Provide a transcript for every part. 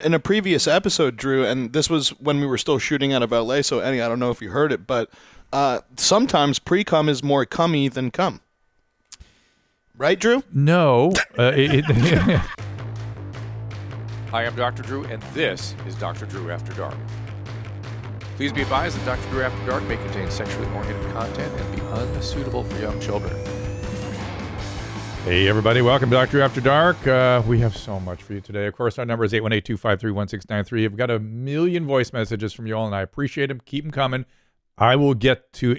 In a previous episode, Drew, and this was when we were still shooting out of LA, so Enny, I don't know if you heard it, but sometimes pre-cum is more cummy than cum. Right, Drew? No. Hi, I'm Dr. Drew, and this is Dr. Drew After Dark. Please be advised that Dr. Drew After Dark may contain sexually oriented content and be unsuitable for young children. Hey, everybody. Welcome to Dr. Drew After Dark. We have so much for you today. Of course, our number is 818-253-1693. I've got a million voice messages from you all, and I appreciate them. Keep them coming. I will get to...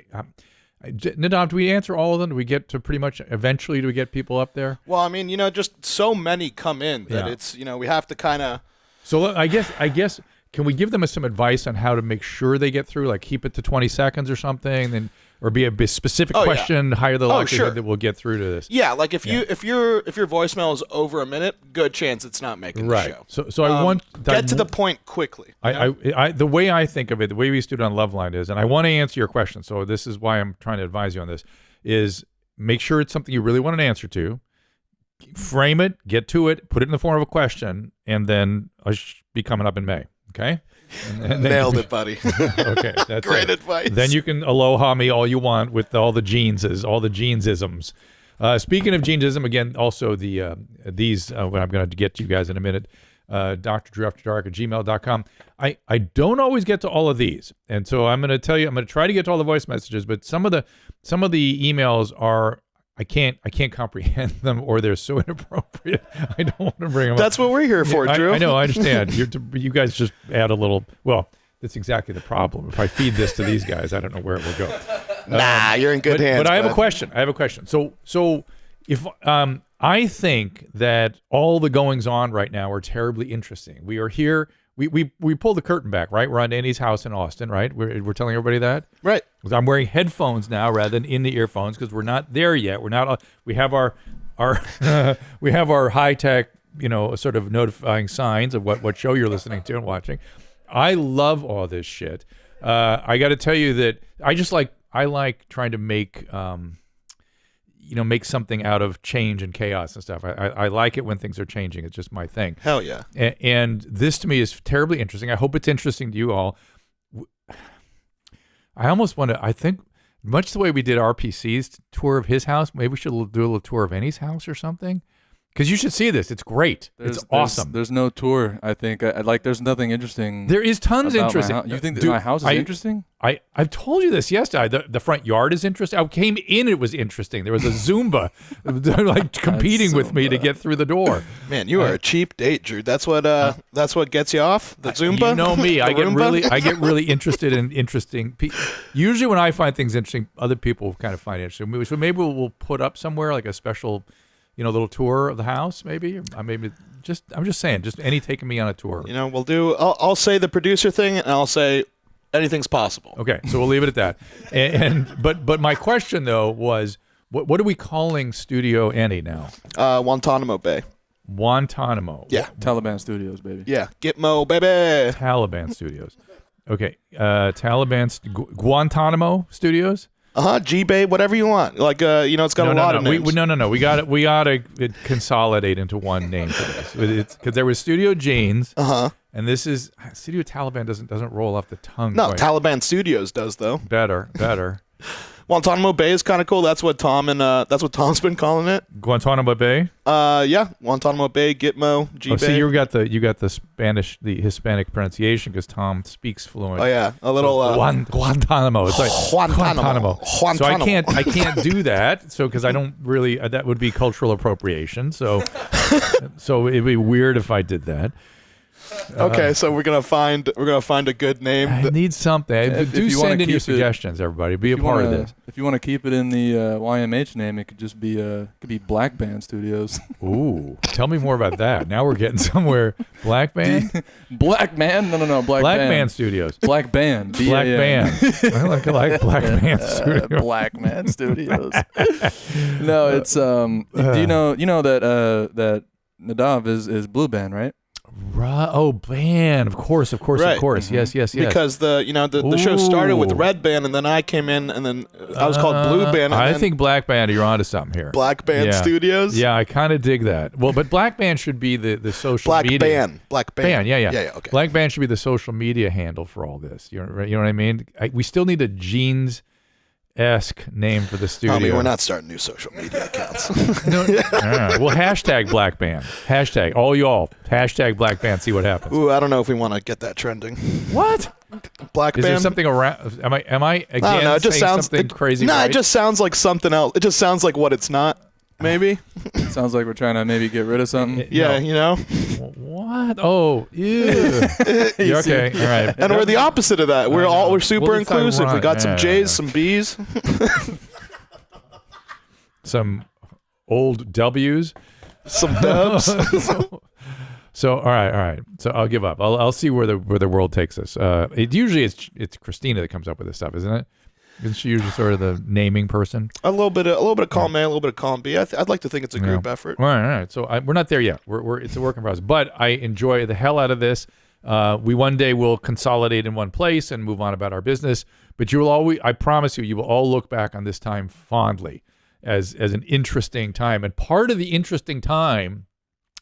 Nadav, do we answer all of them? Do we get to pretty much eventually, do we get people up there? Well, I mean, just so many come in that it's, we have to kind of... So I guess, can we give them some advice on how to make sure they get through? Like keep it to 20 seconds or something, or be a specific question, higher the likelihood that we'll get through to this. Yeah, like if your voicemail is over a minute, good chance it's not making the show. So I want get to the point quickly. I the way I think of it, the way we used to do it on Loveline is, and I want to answer your question, so this is why I'm trying to advise you on this, is make sure it's something you really want an answer to, frame it, get to it, put it in the form of a question, and then I'll be coming up in May. Okay? And nailed it, buddy. Okay, that's great advice. Then you can aloha me all you want with all the jeansisms. Speaking of jeansism, again, also these what I'm going to get to you guys in a minute. Dr. Drew After Dark at gmail.com. I don't always get to all of these, and so I'm going to tell you, I'm going to try to get to all the voice messages, but some of the emails are. I can't comprehend them, or they're so inappropriate. I don't want to bring them up. That's what we're here for, Drew. I know, I understand. You guys just add a little. Well, that's exactly the problem. If I feed this to these guys, I don't know where it will go. Nah, you're in good hands. But I have a question. So if I think that all the goings on right now are terribly interesting. We are here. We pulled the curtain back, right? We're on Enny's house in Austin, right? We're telling everybody that, right? I'm wearing headphones now rather than in the earphones because we're not there yet. We're not. We have our we have our high tech, sort of notifying signs of what show you're listening to and watching. I love all this shit. I got to tell you that I like trying to make make something out of change and chaos and stuff. I like it when things are changing. It's just my thing. Hell yeah. And this to me is terribly interesting. I hope it's interesting to you all. I almost want to, I think, much the way we did RPC's tour of his house, maybe we should do a little tour of Enny's house or something. Because you should see this. It's great. It's awesome. There's no tour, I think. There's nothing interesting. There is tons interesting. You think that my house is interesting? I've told you this yesterday. The front yard is interesting. I came in, it was interesting. There was a Zumba like competing with me to get through the door. Man, you are a cheap date, Drew. That's what gets you off? The Zumba? You know me. I get really interested in interesting usually when I find things interesting, other people kind of find it interesting. So maybe we'll put up somewhere like a special little tour of the house, maybe. I'm just saying, just Enny taking me on a tour. We'll do. I'll say the producer thing, and I'll say anything's possible. Okay, so we'll leave it at that. But my question though was, what are we calling Studio Enny now? Guantanamo Bay. Guantanamo. Yeah. Taliban Studios, baby. Yeah. Gitmo, baby. Taliban Studios. Okay. Guantanamo Studios. G-Bay, whatever you want. Like, it's got a lot of names. No. We got to consolidate into one name for this. Because there was Studio Jeans. And this is Studio Taliban doesn't roll off the tongue. No, quite. Taliban Studios does though. Better. Guantanamo Bay is kind of cool. That's what Tom's been calling it. Guantanamo Bay. Yeah, Guantanamo Bay, Gitmo, G-Bay. Oh, see, you got the Hispanic pronunciation because Tom speaks fluent. Oh yeah, a little Guantanamo. It's like Guantanamo. So I can't do that. So because I don't really that would be cultural appropriation. So it'd be weird if I did that. Okay, so we're gonna find a good name. I need something. Do send in your suggestions, everybody. Be a part of this. If you want to keep it in the YMH name, it could just be Black Band Studios. Ooh, tell me more about that. Now we're getting somewhere. Black Band. Black Band? No. Black Band Studios. Black Band. Black Band. I like Black Band Studios. Black Man Studios. No, it's do you know that Nadav is Blue Band, right? Oh, band. Of course. Right. Of course. Yes. Because the show started with Red Band, and then I came in, and then I was called Blue Band. And I then think Black Band, you're onto something here. Black Band Studios. Yeah, I kind of dig that. Well, but Black Band should be the social media. Black Band. Yeah. Okay. Black Band should be the social media handle for all this. You know what I mean? We still need a jeans-esque name for the studio. I mean, we're not starting new social media accounts. No. All right. Well, hashtag Black Band. Hashtag all y'all. Hashtag Black Band. See what happens. Ooh, I don't know if we want to get that trending. What? Black Is Band. there something around? Am I again I don't know. It just saying sounds something crazy? No, right? it just sounds like something else. It just sounds like what it's not. Maybe. Sounds like we're trying to maybe get rid of something. Yeah, No. What? Oh, ew. You're okay. All right. And we're the opposite of that. We're super Well, it's inclusive. We ironic. got some Yeah. J's, some B's. Some old W's. Some dubs. So all right. So I'll give up. I'll see where the world takes us. Usually it's Christina that comes up with this stuff, isn't it? Isn't she usually sort of the naming person? a little bit of column A, a little bit of column B. I'd like to think it's a group effort. All right. So we're not there yet. It's a work in progress. But I enjoy the hell out of this. We one day will consolidate in one place and move on about our business. But you will always, I promise you will all look back on this time fondly as an interesting time. And part of the interesting time,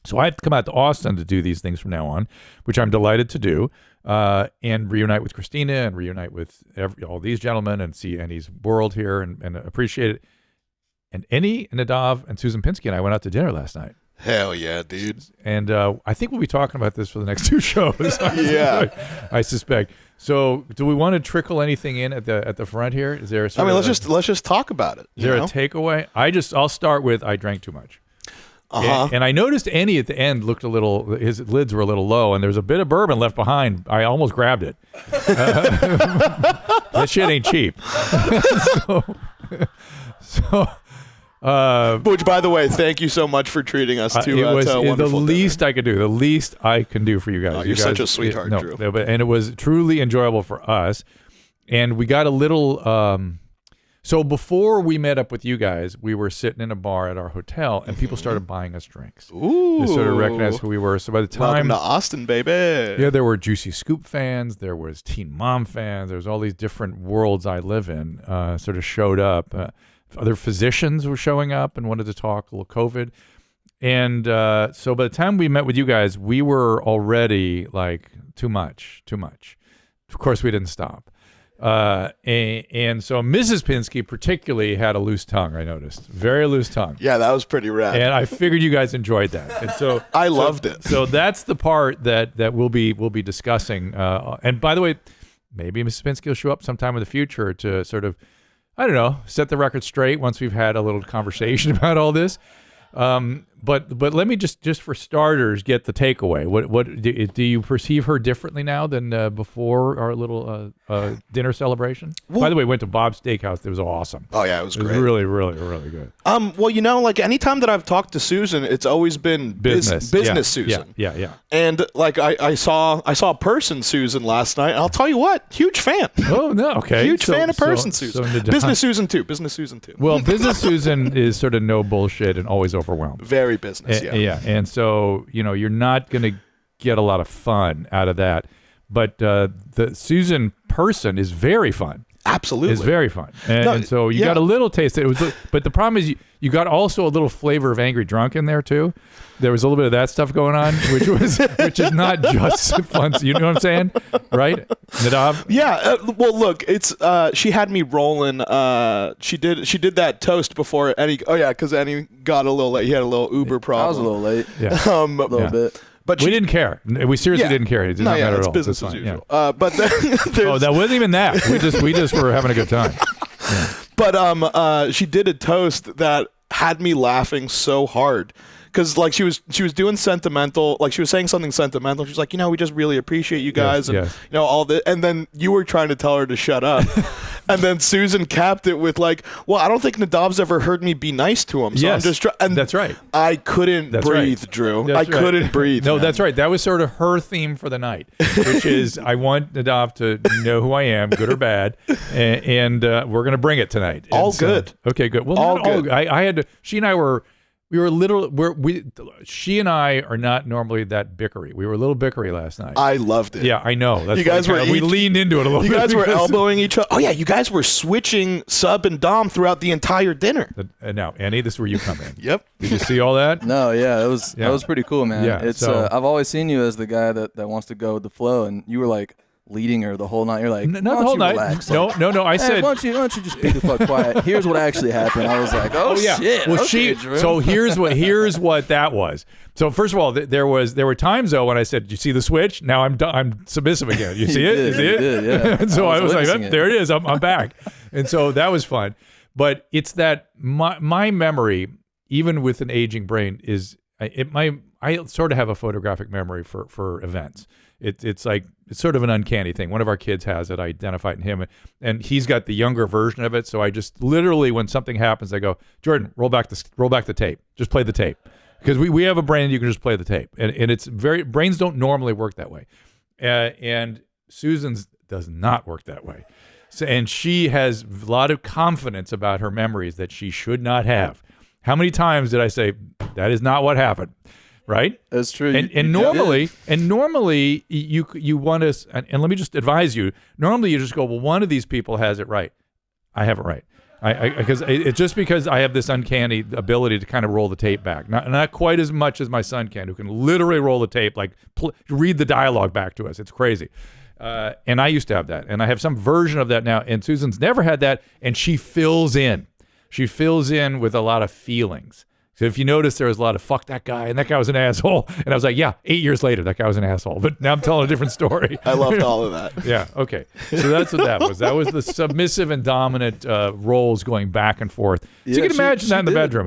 so I have to come out to Austin to do these things from now on, which I'm delighted to do, and reunite with Christina and reunite with all these gentlemen and see Enny's world here and appreciate it. And Enny, Nadav, and Susan Pinsky and I went out to dinner last night. Hell yeah, dude. And I think we'll be talking about this for the next two shows. Yeah. I suspect. So, do we want to trickle anything in at the front here? Is there? Let's just talk about it. Is there a takeaway? I'll start with I drank too much. Uh-huh. And I noticed Enny at the end looked his lids were a little low, and there was a bit of bourbon left behind. I almost grabbed it. That shit ain't cheap. Which, by the way, thank you so much for treating us to it was a the wonderful least I could do. The least I can do for you guys. Oh, You you're guys- such a sweetheart, no, Drew. And it was truly enjoyable for us. And we got a little. So before we met up with you guys, we were sitting in a bar at our hotel, and people started buying us drinks. Ooh. They sort of recognized who we were. So by the Welcome time, to Austin, baby. yeah, there were Juicy Scoop fans, there was Teen Mom fans, there was all these different worlds I live in. Sort of showed up. Other physicians were showing up and wanted to talk a little COVID. And so by the time we met with you guys, we were already like too much. Of course, we didn't stop. And so Mrs. Pinsky particularly had a loose tongue, I noticed. Very loose tongue. Yeah, that was pretty rad. And I figured you guys enjoyed that. And so I loved it. So that's the part that we'll be discussing. And by the way, maybe Mrs. Pinsky will show up sometime in the future to sort of, I don't know, set the record straight once we've had a little conversation about all this. But let me just for starters get the takeaway. What do you perceive her differently now than before our little dinner celebration? Well, by the way, went to Bob's Steakhouse. It was awesome. Oh yeah, it was It was great. really, really, really good. Well, like anytime that I've talked to Susan, it's always been business Yeah, Susan. Yeah. And like I saw a person Susan last night, and I'll tell you what, huge fan. Oh no, okay. Huge fan of person Susan. Business Susan too. Well, business Susan is sort of no bullshit and always overwhelmed. Very business, Yeah. And so, you're not going to get a lot of fun out of that. But the Susan person is very fun. Absolutely. It's very fun. And so you got a little taste. But the problem is you got also a little flavor of Angry Drunk in there too. There was a little bit of that stuff going on, which is not just fun. You know what I'm saying? Right? Nadav? Yeah. Well, look, it's she had me rolling. She did that toast before Enny. Oh yeah, because Enny got a little late. He had a little Uber problem. I was a little late. Yeah. A little bit. But We didn't care. We seriously didn't care. It did not matter it's at all. business That's as fine, usual. But then Oh, that wasn't even that. We just were having a good time. But she did a toast that had me laughing so hard. Because like she was doing sentimental, like she was saying something sentimental. She's like, we just really appreciate you guys, and all this. And then you were trying to tell her to shut up, and then Susan capped it with like, "Well, I don't think Nadav's ever heard me be nice to him, so I'm just and that's right. I couldn't breathe, right. Drew. That's I couldn't breathe. No, man. that's right. That was sort of her theme for the night, which is I want Nadav to know who I am, good or bad, and we're gonna bring it tonight. All good. Okay, good. Well, all not good. I had to. She and I were We were she and I are not normally that bickery. We were a little bickery last night. I loved it. Yeah, I know. That's You guys were we leaned into it a little bit. You guys were because- elbowing each other. Oh yeah, you guys were switching sub and dom throughout the entire dinner. Now, Enny, this is where you come in. Yep. Did you see all that? No, yeah, that Yeah. was pretty cool, man. Yeah, It's so- I've always seen you as the guy that wants to go with the flow, and you were like leading her the whole night. You're like, Not why the don't whole you night. relax? No. I Hey, said. why don't you just be the fuck quiet? Here's what actually happened. I was like, oh yeah. shit. Well, okay, Drew. So here's what that was. So first of all, there were times though when I said, "You see the switch? Now I'm submissive again. You see it? did, You see you it?" did, yeah. And so I was like, witnessing "Oh, it. "There it is. I'm back." And so that was fun. But it's that my memory, even with an aging brain, is I sort of have a photographic memory for events. It's sort of an uncanny thing. One of our kids has it. I identify it in him, and he's got the younger version of it. So I just literally, when something happens, I go, Jordan, roll back the tape. Just play the tape, because we have a brain you can just play the tape, and it's brains don't normally work that way, and Susan's does not work that way. So, and she has a lot of confidence about her memories that she should not have. How many times did I say that is not what happened? Right? That's true. And normally you want to, and let me just advise you, normally you just go, well, one of these people has it right. I have it right. Because it's just because I have this uncanny ability to kind of roll the tape back. Not quite as much as my son can, who can literally roll the tape, like read the dialogue back to us. It's crazy. And I used to have that. And I have some version of that now. And Susan's never had that. And she fills in. She fills in with a lot of feelings. So if you notice, there was a lot of fuck that guy, and that guy was an asshole. And I was like, yeah, 8 years later, that guy was an asshole. But now I'm telling a different story. I loved all of that. Yeah, okay. So that's what that was. That was the submissive and dominant roles going back and forth. So Yeah, you can she- imagine she that in the did. bedroom.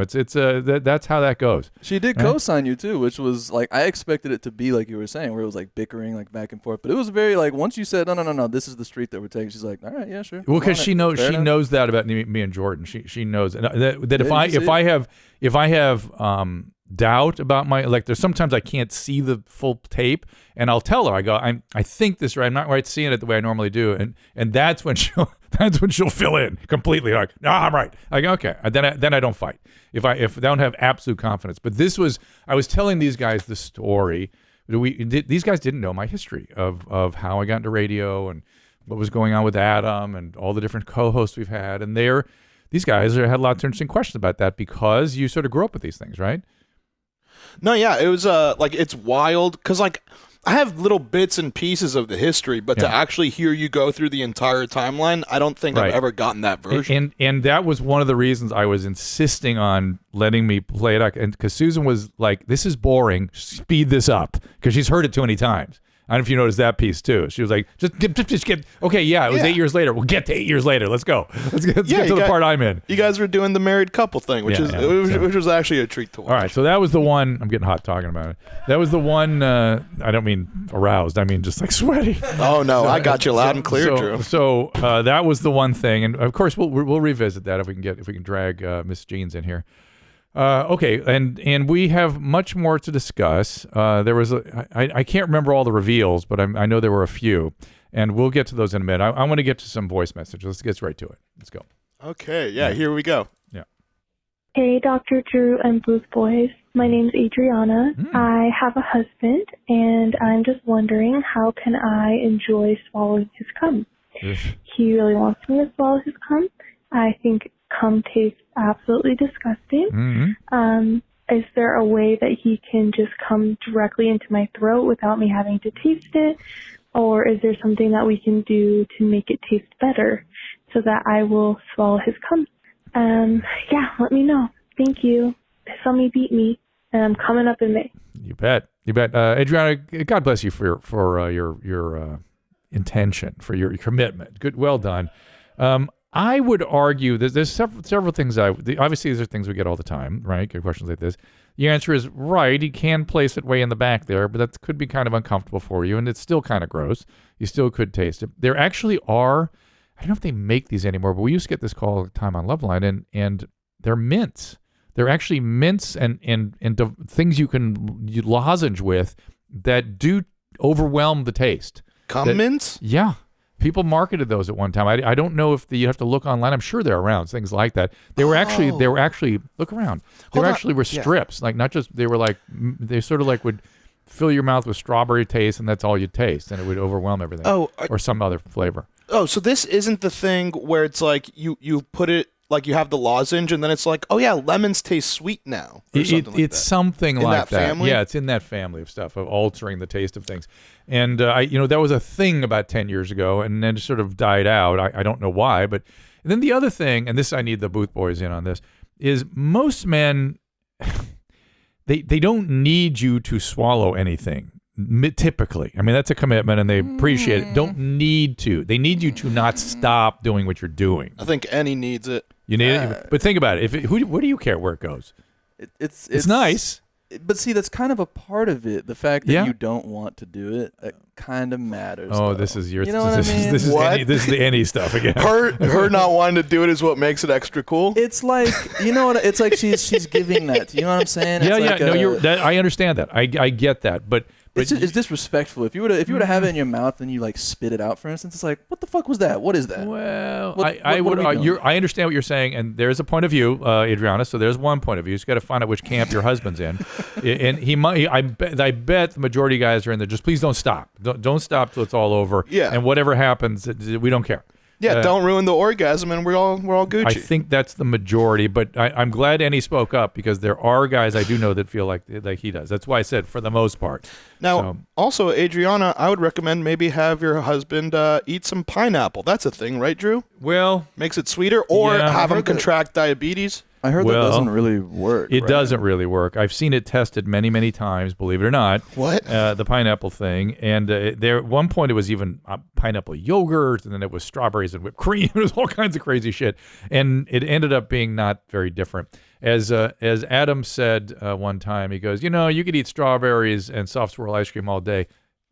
That's how that goes. She did co-sign you too, which was like, I expected it to be like you were saying, where it was like bickering, like back and forth. But it was very like, once you said, no, this is the street that we're taking. She's like, all right, yeah, sure. Well, I'm because on she it. knows Fair enough. that about me and Jordan. She knows that Yeah, if I have doubt about my, like, there's sometimes I can't see the full tape, and I'll tell her, I go, I think this right, I'm not right seeing it the way I normally do, and that's when she'll fill in completely, like, no, I'm right. I go, okay, then I don't fight if I don't have absolute confidence. But I was telling these guys the story. These guys didn't know my history of how I got into radio and what was going on with Adam and all the different co-hosts we've had, and these guys had lots of interesting questions about that, because you sort of grew up with these things, right? No, yeah, it was like, it's wild because like I have little bits and pieces of the history, but to Yeah. actually hear you go through the entire timeline, I don't think Right. I've ever gotten that version. And that was one of the reasons I was insisting on letting me play it out, and because Susan was like, "This is boring. Speed this up," because she's heard it too many times. I don't know if you noticed that piece too. She was like, just get. Okay, yeah, it was Yeah. 8 years later. We'll get to 8 years later. Let's go. Let's get Yeah, to you the got- part I'm in. You guys were doing the married couple thing, which Yeah, was actually a treat to watch. All right, so that was the one. I'm getting hot talking about it. That was the one. I don't mean aroused. I mean just like sweaty. Oh no, I got you loud and clear, Drew. So that was the one thing, and of course we'll revisit that if we can drag Miss Jeans in here. Okay, and we have much more to discuss. There was I can't remember all the reveals, but I know there were a few, and we'll get to those in a minute. I want to get to some voice messages. Let's get right to it. Let's go. Okay, yeah, here we go. Hey, Dr. Drew and Booth Boys. My name's Adriana. I have a husband, and I'm just wondering, how can I enjoy swallowing his cum? He really wants me to swallow his cum. I think cum tastes absolutely disgusting. Is there a way that he can just come directly into my throat without me having to taste it? Or is there something that we can do to make it taste better so that I will swallow his cum? Yeah, let me know. Thank you. Piss on me, beat me. And I'm coming up in May. You bet. Adriana, God bless you for your intention, for your commitment. Good, well done. I would argue that there's several things. Obviously, these are things we get all the time, right? Get questions like this. The answer is right. He can place it way in the back there, but that could be kind of uncomfortable for you, and it's still kind of gross. You still could taste it. There actually are, I don't know if they make these anymore, but we used to get this call all the time on Loveline, and they're mints. They're actually mints and things you lozenge with that do overwhelm the taste. Cum mints? Yeah. People marketed those at one time. I don't know if you have to look online. I'm sure they're around, things like that. They were actually look around. They were strips, like not just, they were like, they sort of like would fill your mouth with strawberry taste and that's all you taste and it would overwhelm everything. Or some other flavor. Oh, so this isn't the thing where it's like you put it, like you have the lozenge and then it's like, oh yeah, lemons taste sweet now. It's something like that. Family? Yeah, it's in that family of stuff, of altering the taste of things. And that was a thing about 10 years ago, and then it sort of died out. I don't know why, but and then the other thing, and this I need the Booth Boys in on this, is most men they don't need you to swallow anything. Typically, I mean that's a commitment, and they appreciate it. Don't need to. They need you to not stop doing what you're doing. I think Enny needs it. You need it, but think about it. What do you care where it goes? It's nice. But see, that's kind of a part of it. The fact that you don't want to do it kind of matters. Oh, though. this is your. You know what I mean? This is the Enny stuff again. Her not wanting to do it is what makes it extra cool. It's like, you know what? It's like she's giving that. You know what I'm saying? It's I understand that. I get that, but it's disrespectful. If you were to have it in your mouth and you like spit it out, for instance, it's like, what the fuck was that? What is that? Well, I understand what you're saying, and there's a point of view, Adriana. So there's one point of view. You just got to find out which camp your husband's in, and I bet the majority of guys are in there. Just please don't stop. Don't stop till it's all over. Yeah. And whatever happens, we don't care. Yeah, don't ruin the orgasm, and we're all Gucci. I think that's the majority, but I'm glad Enny spoke up because there are guys I do know that feel like he does. That's why I said for the most part. Now, also, Adriana, I would recommend maybe have your husband eat some pineapple. That's a thing, right, Drew? Well, makes it sweeter, or have him contract diabetes. I heard that doesn't really work. It doesn't really work. I've seen it tested many, many times, believe it or not. What? The pineapple thing. And there at one point it was even pineapple yogurt, and then it was strawberries and whipped cream. It was all kinds of crazy shit. And it ended up being not very different. As Adam said one time, he goes, you could eat strawberries and soft swirl ice cream all day.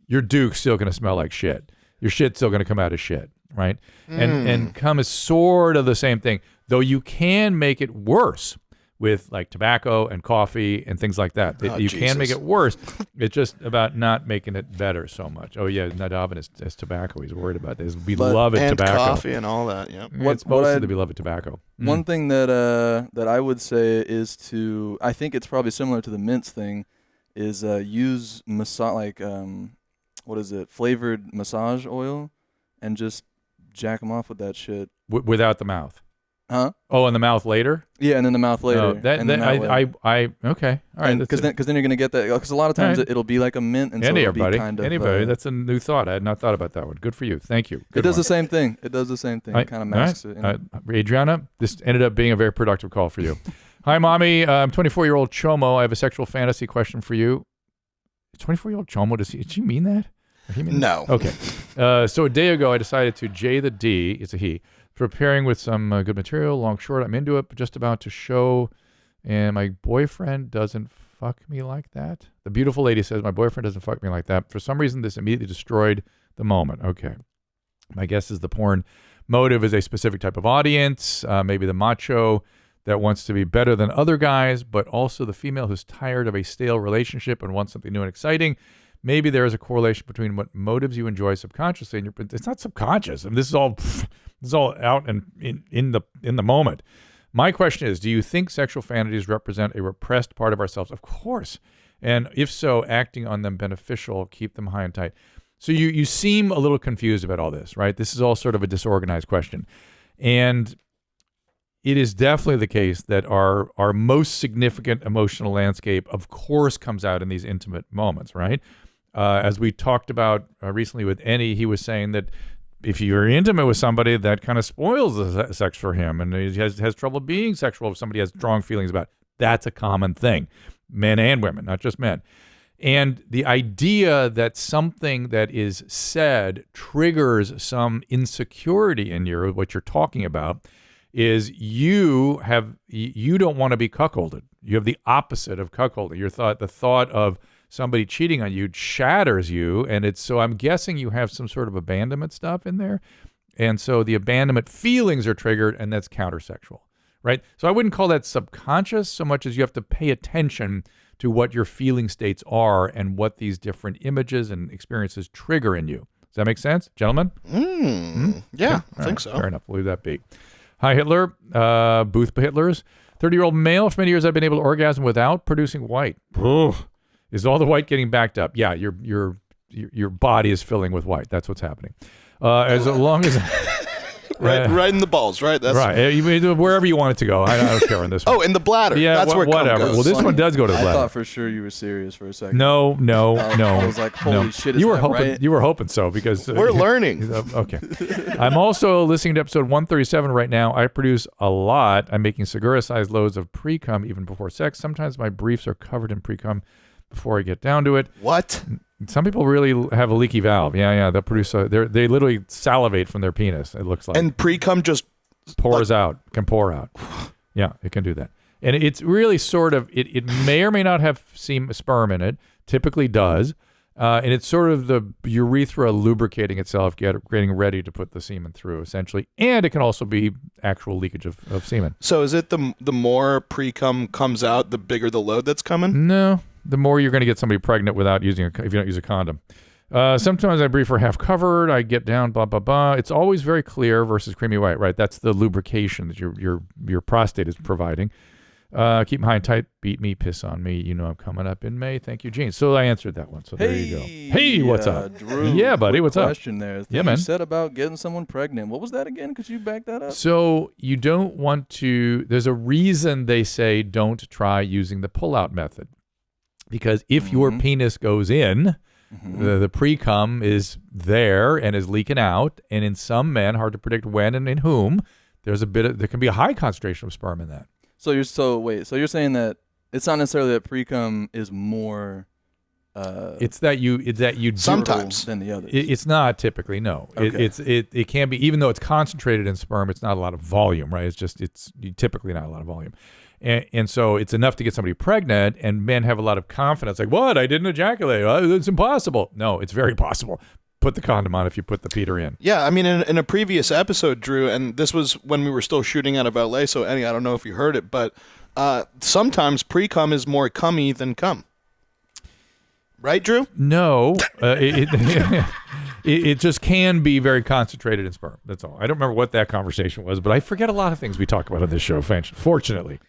Your Duke's still going to smell like shit. Your shit's still going to come out as shit, right? And cum is sort of the same thing. Though you can make it worse with like tobacco and coffee and things like that. You can make it worse. It's just about not making it better so much. Oh yeah, Nadav and his tobacco. He's worried about this. Beloved and tobacco. Coffee and all that. Yeah. It's mostly the beloved tobacco. One thing that I would say is I think it's probably similar to the mints thing, is use flavored massage oil, and just jack them off with that shit. Without the mouth. Huh? Oh, in the mouth later? Yeah, and in the mouth later. Okay. All right. Because then you're gonna get that. Because a lot of times it'll be like a mint, and so it'll be kind of. Anybody, that's a new thought. I had not thought about that one. Good for you. Thank you. It does the same thing. It kind of masks it. Adriana, this ended up being a very productive call for you. Hi, mommy. I'm 24-year-old Chomo. I have a sexual fantasy question for you. 24-year-old Chomo. Did she mean that? No. Okay. So a day ago, I decided to J the D. It's a he. Preparing with some good material, long, short. I'm into it, but just about to show, and my boyfriend doesn't fuck me like that. The beautiful lady says, my boyfriend doesn't fuck me like that. For some reason, this immediately destroyed the moment. Okay. My guess is the porn motive is a specific type of audience, maybe the macho that wants to be better than other guys, but also the female who's tired of a stale relationship and wants something new and exciting. Maybe there is a correlation between what motives you enjoy subconsciously, and it's not subconscious. I mean, this is all out and in the moment. My question is, do you think sexual fantasies represent a repressed part of ourselves? Of course. And if so, acting on them beneficial, keep them high and tight. So you seem a little confused about all this, right? This is all sort of a disorganized question. And it is definitely the case that our most significant emotional landscape, of course, comes out in these intimate moments, right? As we talked about recently with Enny, he was saying that if you're intimate with somebody, that kind of spoils the sex for him, and he has trouble being sexual if somebody has strong feelings about it. That's a common thing, men and women, not just men. And the idea that something that is said triggers some insecurity in you, what you're talking about, is you don't want to be cuckolded. You have the opposite of cuckolding. The thought of somebody cheating on you shatters you, and so I'm guessing you have some sort of abandonment stuff in there, and so the abandonment feelings are triggered, and that's countersexual, right? So I wouldn't call that subconscious so much as you have to pay attention to what your feeling states are and what these different images and experiences trigger in you. Does that make sense, gentlemen? Yeah, I think so. Fair enough. We'll leave that be. Hi, Hitler. Booth Hitlers. 30-year-old male. For many years, I've been able to orgasm without producing white. Is all the white getting backed up? Yeah, your body is filling with white. That's what's happening. As long as right in the balls, right? That's right. Wherever you want it to go. I don't care on this one. Oh, in the bladder. Yeah, that's where cum whatever. goes. Well, this one does go to the I bladder. thought for sure you were serious for a second. No. I was like, holy shit, is you were that hoping. right? You were hoping so because We're learning. Okay. I'm also listening to episode 137 right now. I produce a lot. I'm making Segura-sized loads of pre-cum even before sex. Sometimes my briefs are covered in pre-cum before I get down to it. What? Some people really have a leaky valve. Yeah. They'll produce. They literally salivate from their penis. It looks like. And pre-cum just pours out. Can pour out. Yeah, it can do that. And it's really sort of. It may or may not have sperm in it. Typically does. And it's sort of the urethra lubricating itself, getting ready to put the semen through, essentially. And it can also be actual leakage of semen. So is it the more pre-cum comes out, the bigger the load that's coming? No, the more you're going to get somebody pregnant without if you don't use a condom. Sometimes I brief her half covered. I get down, blah blah blah. It's always very clear versus creamy white, right? That's the lubrication that your prostate is providing. Keep them high and tight. Beat me, piss on me. You know I'm coming up in May. Thank you, Gene. So I answered that one. So there you go. Hey, what's up? Drew, yeah, buddy, what's up? Question there. Yeah, man. You said about getting someone pregnant. What was that again? Could you back that up? So you don't want to. There's a reason they say don't try using the pull-out method, because if your penis goes in, the pre-cum is there and is leaking out, and in some men, hard to predict when and in whom, there can be a high concentration of sperm in that. So you're saying that it's not necessarily that pre-cum is more it's that you sometimes than the others. It's not typically, no. Okay. It can be, even though it's concentrated in sperm, it's not a lot of volume, right? It's typically not a lot of volume. And so it's enough to get somebody pregnant, and men have a lot of confidence. Like, what? I didn't ejaculate. It's impossible. No, it's very possible. Put the condom on if you put the Peter in. Yeah, I mean, in a previous episode, Drew, and this was when we were still shooting out of LA, so Enny, I don't know if you heard it, but sometimes pre-cum is more cummy than cum. Right, Drew? No. It just can be very concentrated in sperm. That's all. I don't remember what that conversation was, but I forget a lot of things we talk about on this show, fortunately.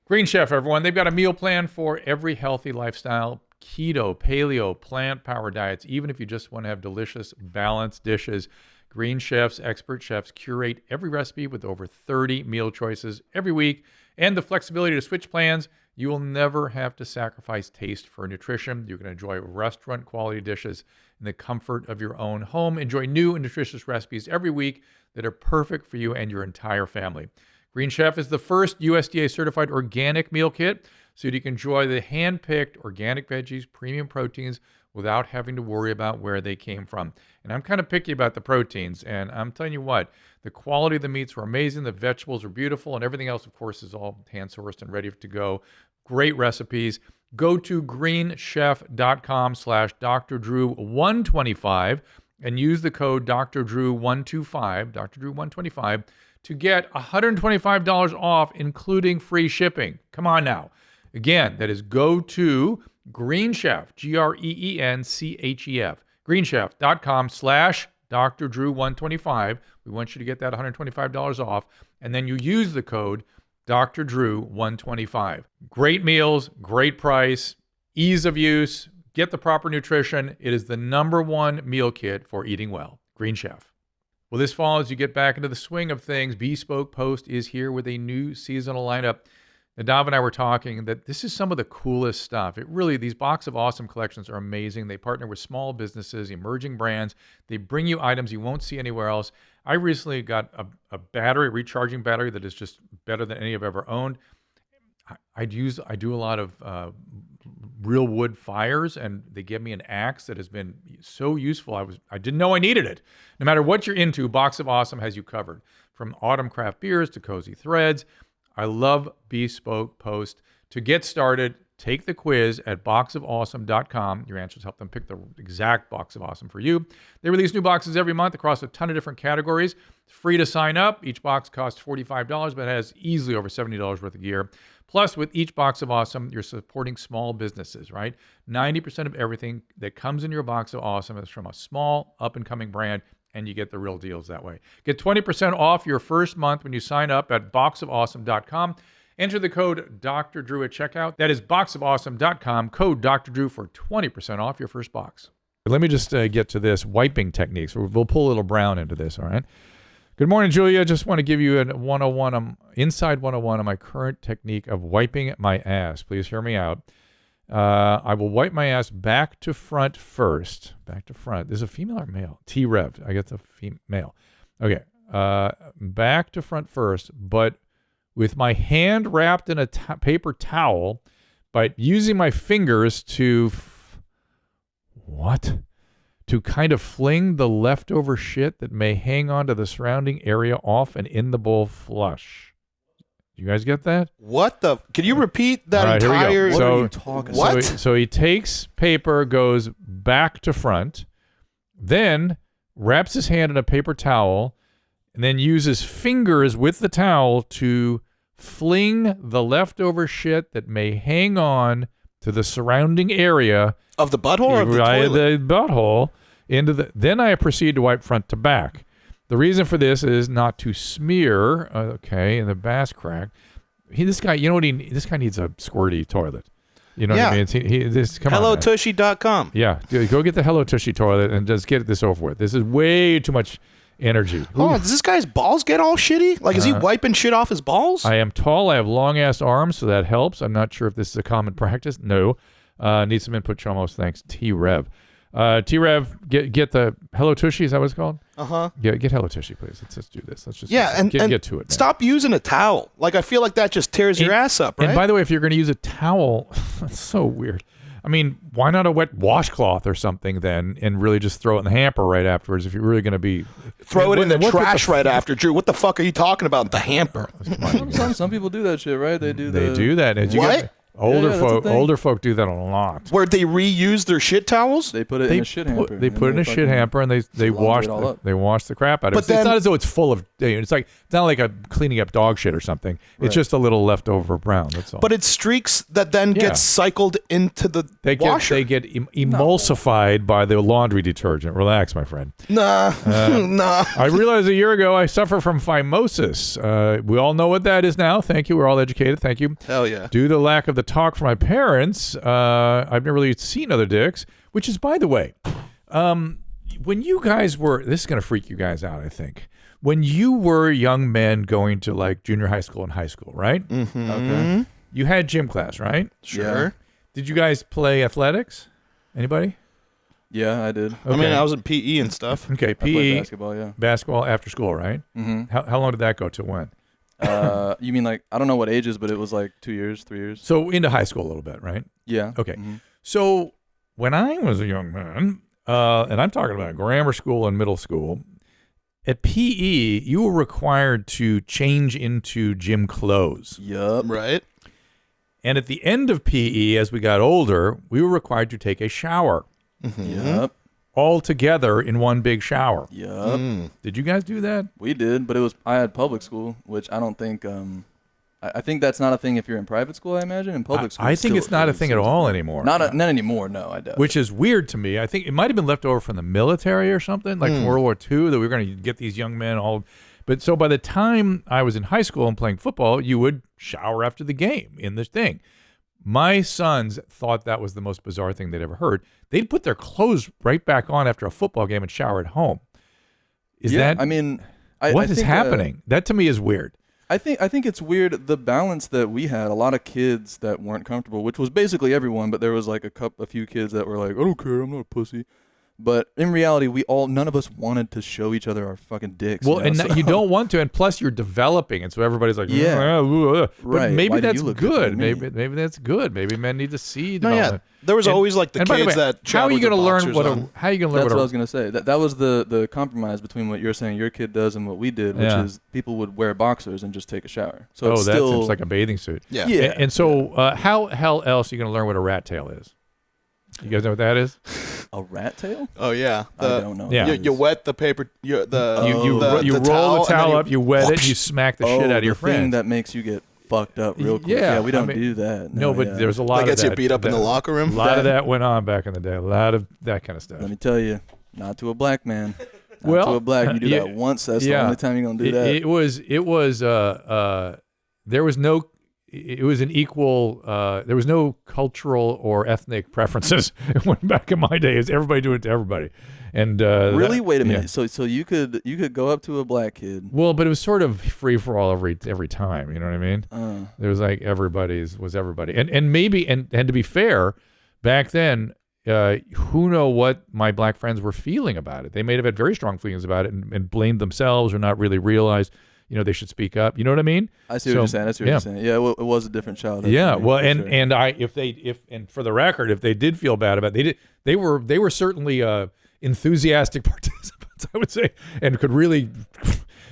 Green Chef, everyone. They've got a meal plan for every healthy lifestyle. Keto, paleo, plant-powered diets, even if you just want to have delicious, balanced dishes. Green Chef's expert chefs curate every recipe with over 30 meal choices every week, and the flexibility to switch plans. You will never have to sacrifice taste for nutrition. You can enjoy restaurant-quality dishes in the comfort of your own home. Enjoy new and nutritious recipes every week that are perfect for you and your entire family. Green Chef is the first USDA-certified organic meal kit, so you can enjoy the hand-picked organic veggies, premium proteins, without having to worry about where they came from. And I'm kind of picky about the proteins, and I'm telling you what, the quality of the meats were amazing, the vegetables are beautiful, and everything else, of course, is all hand-sourced and ready to go. Great recipes. Go to greenchef.com/DrDrew125 and use the code DrDrew125, DrDrew125, to get $125 off, including free shipping. Come on now. Again, that is go to Green Chef, GreenChef, greenchef.com/DrDrew125. We want you to get that $125 off, and then you use the code DrDrew125. Great meals, great price, ease of use, get the proper nutrition. It is the #1 meal kit for eating well. Green Chef. Well, this fall, as you get back into the swing of things, Bespoke Post is here with a new seasonal lineup. Nadav and I were talking that this is some of the coolest stuff. These Box of Awesome collections are amazing. They partner with small businesses, emerging brands. They bring you items you won't see anywhere else. I recently got a recharging battery that is just better than any I've ever owned. I do a lot of real wood fires, and they give me an axe that has been so useful. I didn't know I needed it. No matter what you're into, Box of Awesome has you covered. From autumn craft beers to cozy threads. I love Bespoke Post. To get started, take the quiz at boxofawesome.com. Your answers help them pick the exact Box of Awesome for you. They release new boxes every month across a ton of different categories. It's free to sign up. Each box costs $45, but it has easily over $70 worth of gear. Plus, with each box of Awesome, you're supporting small businesses, right? 90% of everything that comes in your box of Awesome is from a small, up-and-coming brand, and you get the real deals that way. Get 20% off your first month when you sign up at boxofawesome.com. Enter the code Dr. Drew at checkout. That is boxofawesome.com, code Dr. Drew for 20% off your first box. Let me just get to this wiping techniques. We'll pull a little Brown into this, all right? Good morning, Julia. Just want to give you a 101, inside 101 on my current technique of wiping my ass. Please hear me out. I will wipe my ass back to front first. Back to front. This is a female or male? T-Rev. I guess a female. Okay. Back to front first, but with my hand wrapped in a paper towel, by using my fingers to to kind of fling the leftover shit that may hang onto the surrounding area off and in the bowl flush. You guys get that? What the? Can you repeat that All right, entire? here we go. What are you talking about? What? So he takes paper, goes back to front, then wraps his hand in a paper towel, and then uses fingers with the towel to fling the leftover shit that may hang on to the surrounding area Of the butthole or of the toilet? the butthole into the. Then I proceed to wipe front to back. The reason for this is not to smear. In the bass crack. This guy, you know what this guy needs a squirty toilet. You know what I mean? Come on, man. HelloTushy.com. Yeah, dude, go get the Hello Tushy toilet and just get this over with. This is way too much energy. Oh, does this guy's balls get all shitty? Like, is he wiping shit off his balls? I am tall. I have long-ass arms, so that helps. I'm not sure if this is a common practice. No. Need some input, Chomos. Thanks. T-Rev. T-Rev, get the Hello Tushy. Is that what it's called? Uh-huh. Yeah, get Hello Tushy, please. Let's just do this. Let's just and get to it. Man. Stop using a towel. Like, I feel like that just tears your ass up, right? And by the way, if you're going to use a towel, that's so weird. I mean, why not a wet washcloth or something then, and really just throw it in the hamper right afterwards if you're really going to be... Throw it in the trash right after, Drew. What the fuck are you talking about? The hamper. Some people do that shit, right? They do that. What? Older folk do that a lot. Where they reuse their shit towels? They put it in a shit hamper. They put it in a shit hamper and they wash the crap out of it. But It's not as though it's full of. It's not like a cleaning up dog shit or something. It's just a little leftover brown. That's all. But it's streaks that then get cycled into the washer. They get emulsified by the laundry detergent. Relax, my friend. Nah. I realized a year ago I suffer from phimosis. We all know what that is now. Thank you. We're all educated. Thank you. Hell yeah. Due to the lack of the talk from my parents, I've never really seen other dicks, which is, by the way, when you guys were, this is going to freak you guys out, I think. When you were young men going to like junior high school and high school, right? Mm-hmm. Okay. You had gym class, right? Sure. Yeah. Did you guys play athletics? Anybody? Yeah, I did. I mean, I was in PE and stuff. Okay, I played PE, basketball, yeah. basketball after school, right? Mm-hmm. How long did that go to when? You mean like, I don't know what ages, but it was like 2 years, 3 years. So into high school a little bit, right? Yeah. Okay. Mm-hmm. So when I was a young man, and I'm talking about grammar school and middle school, at PE, you were required to change into gym clothes. Yup. Right. And at the end of PE, as we got older, we were required to take a shower. Mm-hmm. Yup. All together in one big shower. Yup. Did you guys do that? We did, but I had public school, which I don't think, I think that's not a thing if you're in private school, I imagine. In public school, I think it's not a thing at all anymore. Not anymore, no, I don't. Which is weird to me. I think it might have been left over from the military or something, like from World War II, that we were going to get these young men all. But so by the time I was in high school and playing football, you would shower after the game in this thing. My sons thought that was the most bizarre thing they'd ever heard. They'd put their clothes right back on after a football game and shower at home. I mean, what is happening? That to me is weird. I think it's weird, the balance that we had. A lot of kids that weren't comfortable, which was basically everyone, but there was like a few kids that were like, I don't care, I'm not a pussy. But in reality, none of us wanted to show each other our fucking dicks. Well, you don't want to, and plus you're developing, and so everybody's like, but right. maybe that's good. Maybe that's good. Maybe men need to see development. There was always like the kids that how are you going to learn That's what I was going to say. That was the compromise between what you're saying your kid does and what we did, which is people would wear boxers and just take a shower. So that seems like a bathing suit. Yeah. And so how hell else are you going to learn what a rat tail is? You guys know what that is? A rat tail? Oh yeah. I don't know. Yeah. You wet the paper. You roll roll the towel up, you wet it, you smack the shit out of your thing friends. that makes you get fucked up real quick. Yeah, We don't I mean, do that. No, but there's a lot That gets of you that. beat up in the locker room. A lot of that went on back in the day. A lot of that kind of stuff. Let me tell you, not to a black man. Not Well, to a black. You do yeah, that once. That's yeah. the only time you're gonna do that. It was there was no. It was an equal. There was no cultural or ethnic preferences. It went back in my day. It's everybody doing it to everybody. And really, wait a yeah. minute. So you could go up to a black kid. Well, but it was sort of free for all every time. You know what I mean? There was like everybody's was everybody, and maybe and to be fair, back then, who know what my black friends were feeling about it? They may have had very strong feelings about it and blamed themselves or not really realized, they should speak up. You know what I mean? I see what you're saying. That's what you're saying. Yeah, well, it was a different childhood. Yeah. for me, Well, for sure. and for the record, if they did feel bad about it, they were certainly enthusiastic participants, I would say, and could really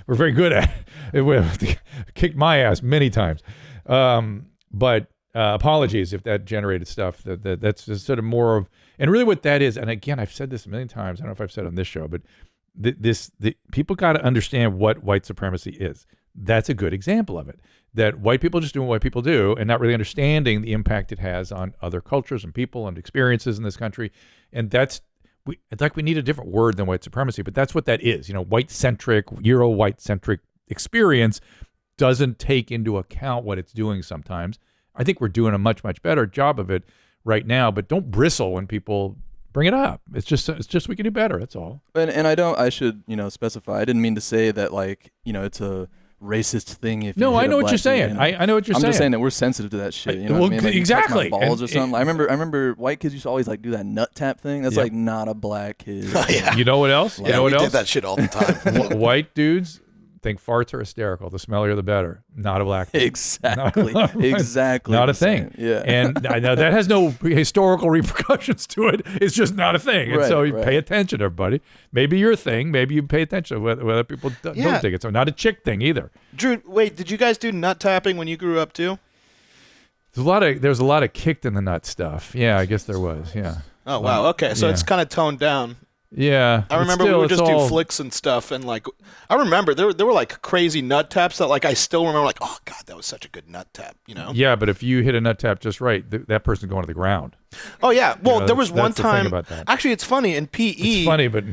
were very good at it. Kicked my ass many times. But apologies if that generated stuff. That's just sort of more of, and really what that is. And again, I've said this a million times. I don't know if I've said it on this show, but people got to understand what white supremacy is. That's a good example of it. That white people just doing what white people do and not really understanding the impact it has on other cultures and people and experiences in this country. And it's like we need a different word than white supremacy, but that's what that is. White-centric, Euro-white-centric experience doesn't take into account what it's doing sometimes. I think we're doing a much, much better job of it right now, but don't bristle when people bring it up. It's just we can do better. That's all. And I should specify. I didn't mean to say that it's a racist thing. If no, you hit I know a what black you're saying. kid, I know what you're saying. I'm just saying that we're sensitive to that shit. You know Well, what I mean? Like, you touch exactly. my balls And or something. I remember white kids used to always do that nut tap thing. That's Yep. not a black kid. Oh, yeah. You know what else? You know what we else? did that shit all the time. White dudes think farts are hysterical. The smellier the better. Not a black dude. Exactly. Exactly. Not a the thing. same. Yeah. And I know that has no historical repercussions to it. It's just not a thing. And so you Right. pay attention, everybody. Maybe your thing. Maybe you pay attention whether people don't think it. So not a chick thing either. Drew, wait, did you guys do nut tapping when you grew up too? There's a lot of kicked in the nut stuff. Yeah, I guess there was. Yeah. Oh wow. Okay, so yeah. it's kind of toned down. Yeah. I remember we would just do flicks and stuff, and I remember there were crazy nut taps that I still remember oh god, that was such a good nut tap, Yeah, but if you hit a nut tap just right, that person's going to the ground. Oh yeah, well there was that's one the thing time. about that. Actually, it's funny in PE. It's funny, but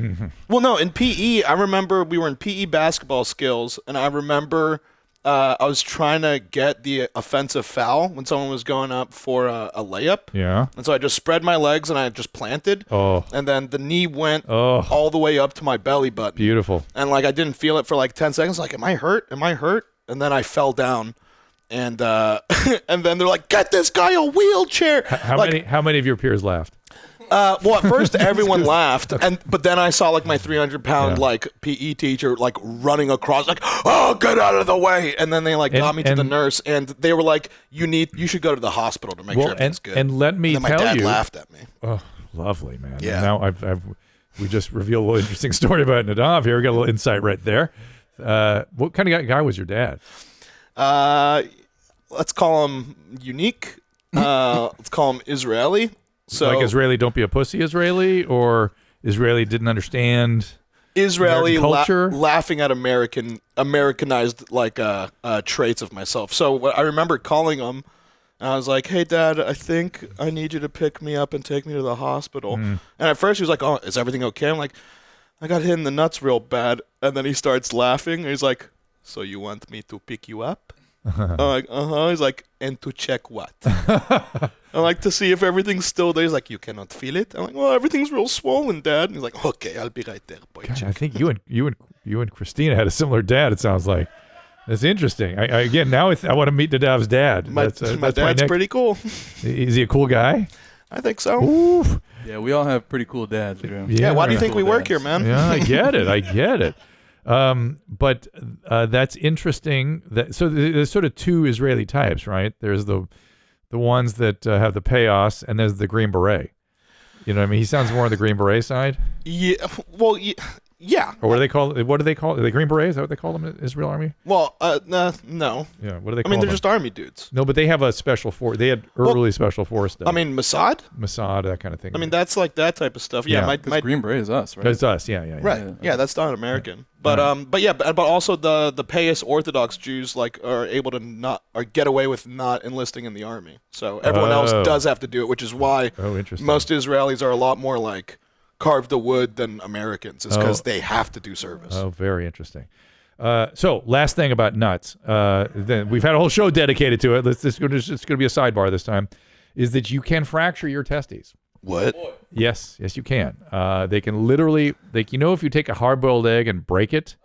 Well, no, in PE, I remember we were in PE basketball skills, and I remember I was trying to get the offensive foul when someone was going up for a layup. yeah. And so I just spread my legs and I just planted. Oh, And then the knee went Oh. all the way up to my belly button. beautiful. And I didn't feel it for 10 seconds. Am I hurt? Am I hurt? And then I fell down. And and then they're like, get this guy a wheelchair. How many of your peers laughed? Well, at first everyone laughed, but then I saw my 300-pound PE teacher running across, oh, get out of the way, and then they got me to the nurse, and they were like, you should go to the hospital to make sure everything's good. And let me and then tell my dad you, laughed at me. Oh, lovely, man. Yeah. Now we just revealed a little interesting story about Nadav here. We got a little insight right there. What kind of guy was your dad? Let's call him unique. Let's call him Israeli. So Israeli, don't be a pussy Israeli, or Israeli didn't understand Israeli American culture? laughing at Americanized traits of myself. So I remember calling him, and I was like, "Hey, Dad, I think I need you to pick me up and take me to the hospital." And at first he was like, "Oh, is everything okay?" I'm like, "I got hit in the nuts real bad." And then he starts laughing. And he's like, "So you want me to pick you up?" I'm like, "Uh-huh." He's like, "And to check what?" I like to see if everything's still there. He's like, "You cannot feel it." I'm like, "Well, everything's real swollen, Dad." And he's like, "Okay, I'll be right there, boy." Gosh, I think you and Christina had a similar dad. It sounds like that's interesting. I want to meet Nadav's dad. My dad's pretty cool. Is he a cool guy? I think so. Oof. Yeah, we all have pretty cool dads, Drew. Yeah, why do you think we Cool work dads. here, man? Yeah, I get it. But that's interesting. So there's sort of two Israeli types, right? There's the ones that have the payos, and there's the Green Beret. You know what I mean? He sounds more on the Green Beret side. Yeah. Well, Yeah. Or what do they call it? What do they call it? Are they Green Berets? Is that what they call them in the Israel Army? Well, no. Yeah, what do they call I mean, they're them? just army dudes. No, but they have a special force. They had early special force stuff. I mean, Mossad? Mossad, that kind of thing. I mean, that's like that type of stuff. Yeah, Yeah. Because Green Beret is us, right? It's us, yeah. Right. Yeah, that's not American. But but also the pious Orthodox Jews like are able to not or get away with not enlisting in the army. So everyone else does have to do it, which is why Interesting. most Israelis are a lot more like carve the wood than Americans, is because they have to do service. Oh, very interesting. So, last thing about nuts. Then we've had a whole show dedicated to it. It's going to be a sidebar this time. Is that you can fracture your testes? What? Yes, you can. They can literally, if you take a hard-boiled egg and break it,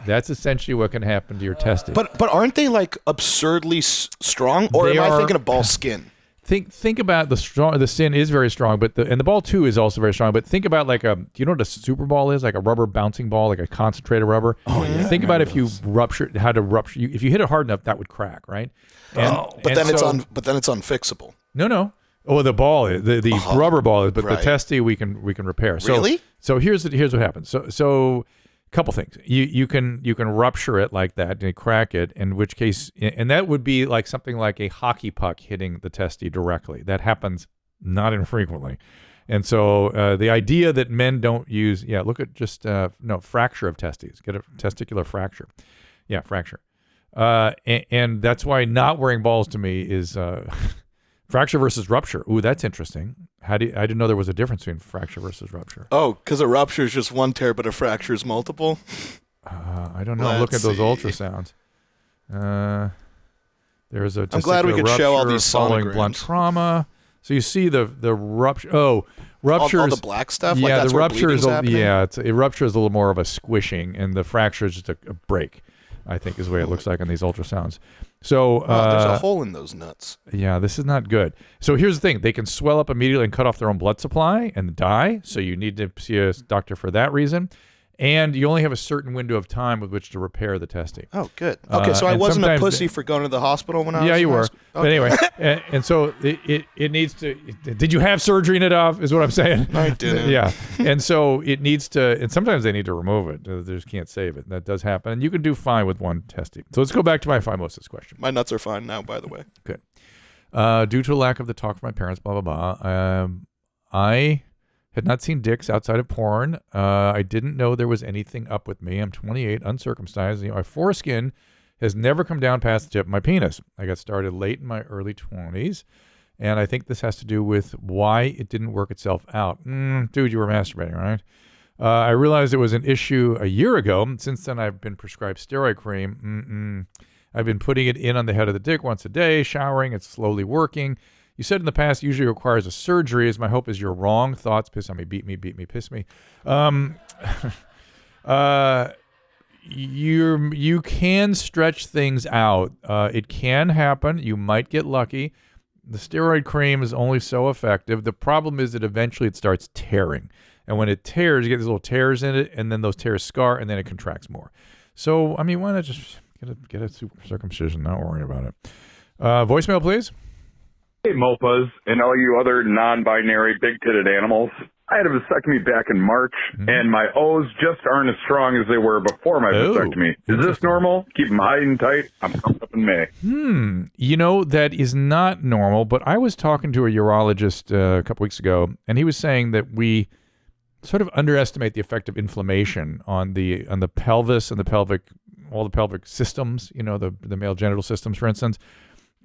that's essentially what can happen to your testes. But aren't they like absurdly strong, or They am I are- thinking of ball skin? Think about the strong. The sin is very strong, but the ball too is also very strong. But think about do you know what a super ball is? Like a rubber bouncing ball, like a concentrated rubber. Oh yeah. Think about if you if you hit it hard enough, that would crack, right? But then it's unfixable. No. Oh, the ball, the rubber ball is, but the Right. testy we can repair. So, Really? So here's what happens. So couple things. You can rupture it like that and crack it, in which case, and that would be like something like a hockey puck hitting the testy directly. That happens not infrequently. And so the idea that men don't use, look at just fracture of testes. Get a testicular fracture. Yeah, fracture. And that's why not wearing balls to me is fracture versus rupture. Ooh, that's interesting. I didn't know there was a difference between fracture versus rupture. Oh, because a rupture is just one tear, but a fracture is multiple? I don't know. Look at those ultrasounds. There's a I'm glad we could show all rupture these following sonograms. blunt trauma. So you see the rupture. Oh, ruptures. All the black stuff? Yeah, like that's the where rupture is bleeding's happening? a rupture is a little more of a squishing, and the fracture is just a break, I think is the way it looks like on these ultrasounds. So there's a hole in those nuts. yeah, this is not good. So here's the thing. They can swell up immediately and cut off their own blood supply and die. So you need to see a doctor for that reason. And you only have a certain window of time with which to repair the testing. Oh, good. Okay, so I and wasn't a sometimes pussy for going to the hospital when I was Yeah, you in were. high school? But anyway, and so it needs to. Did you have surgery, Nadav? Is what I'm saying. I didn't. Yeah, and so it needs to. And sometimes they need to remove it. They just can't save it. That does happen. And you can do fine with one testing. So let's go back to my phimosis question. My nuts are fine now, by the way. Good. Due to a lack of the talk from my parents, blah blah blah. I had not seen dicks outside of porn. I didn't know there was anything up with me. I'm 28, uncircumcised. My foreskin has never come down past the tip of my penis. I got started late in my early 20s, and I think this has to do with why it didn't work itself out. Dude, you were masturbating, right? I realized it was an issue a year ago. Since then, I've been prescribed steroid cream. I've been putting it in on the head of the dick once a day, showering. It's slowly working. You said in the past usually requires a surgery. As my hope is you're wrong. Thoughts, piss on me, beat me, piss me. You can stretch things out. It can happen. You might get lucky. The steroid cream is only so effective. The problem is that eventually it starts tearing. And when it tears, you get these little tears in it, and then those tears scar, and then it contracts more. So, I mean, why not just get a circumcision? Not worry about it. Voicemail, please. Hey, Mopas, and all you other non-binary big-titted animals. I had a vasectomy back in March, and my O's just aren't as strong as they were before my vasectomy. Is this normal? Keep them high and tight. I'm pumped up in May. You know, that is not normal, but I was talking to a urologist a couple weeks ago, and he was saying that we sort of underestimate the effect of inflammation on the pelvis and all the pelvic systems, you know, the male genital systems, for instance,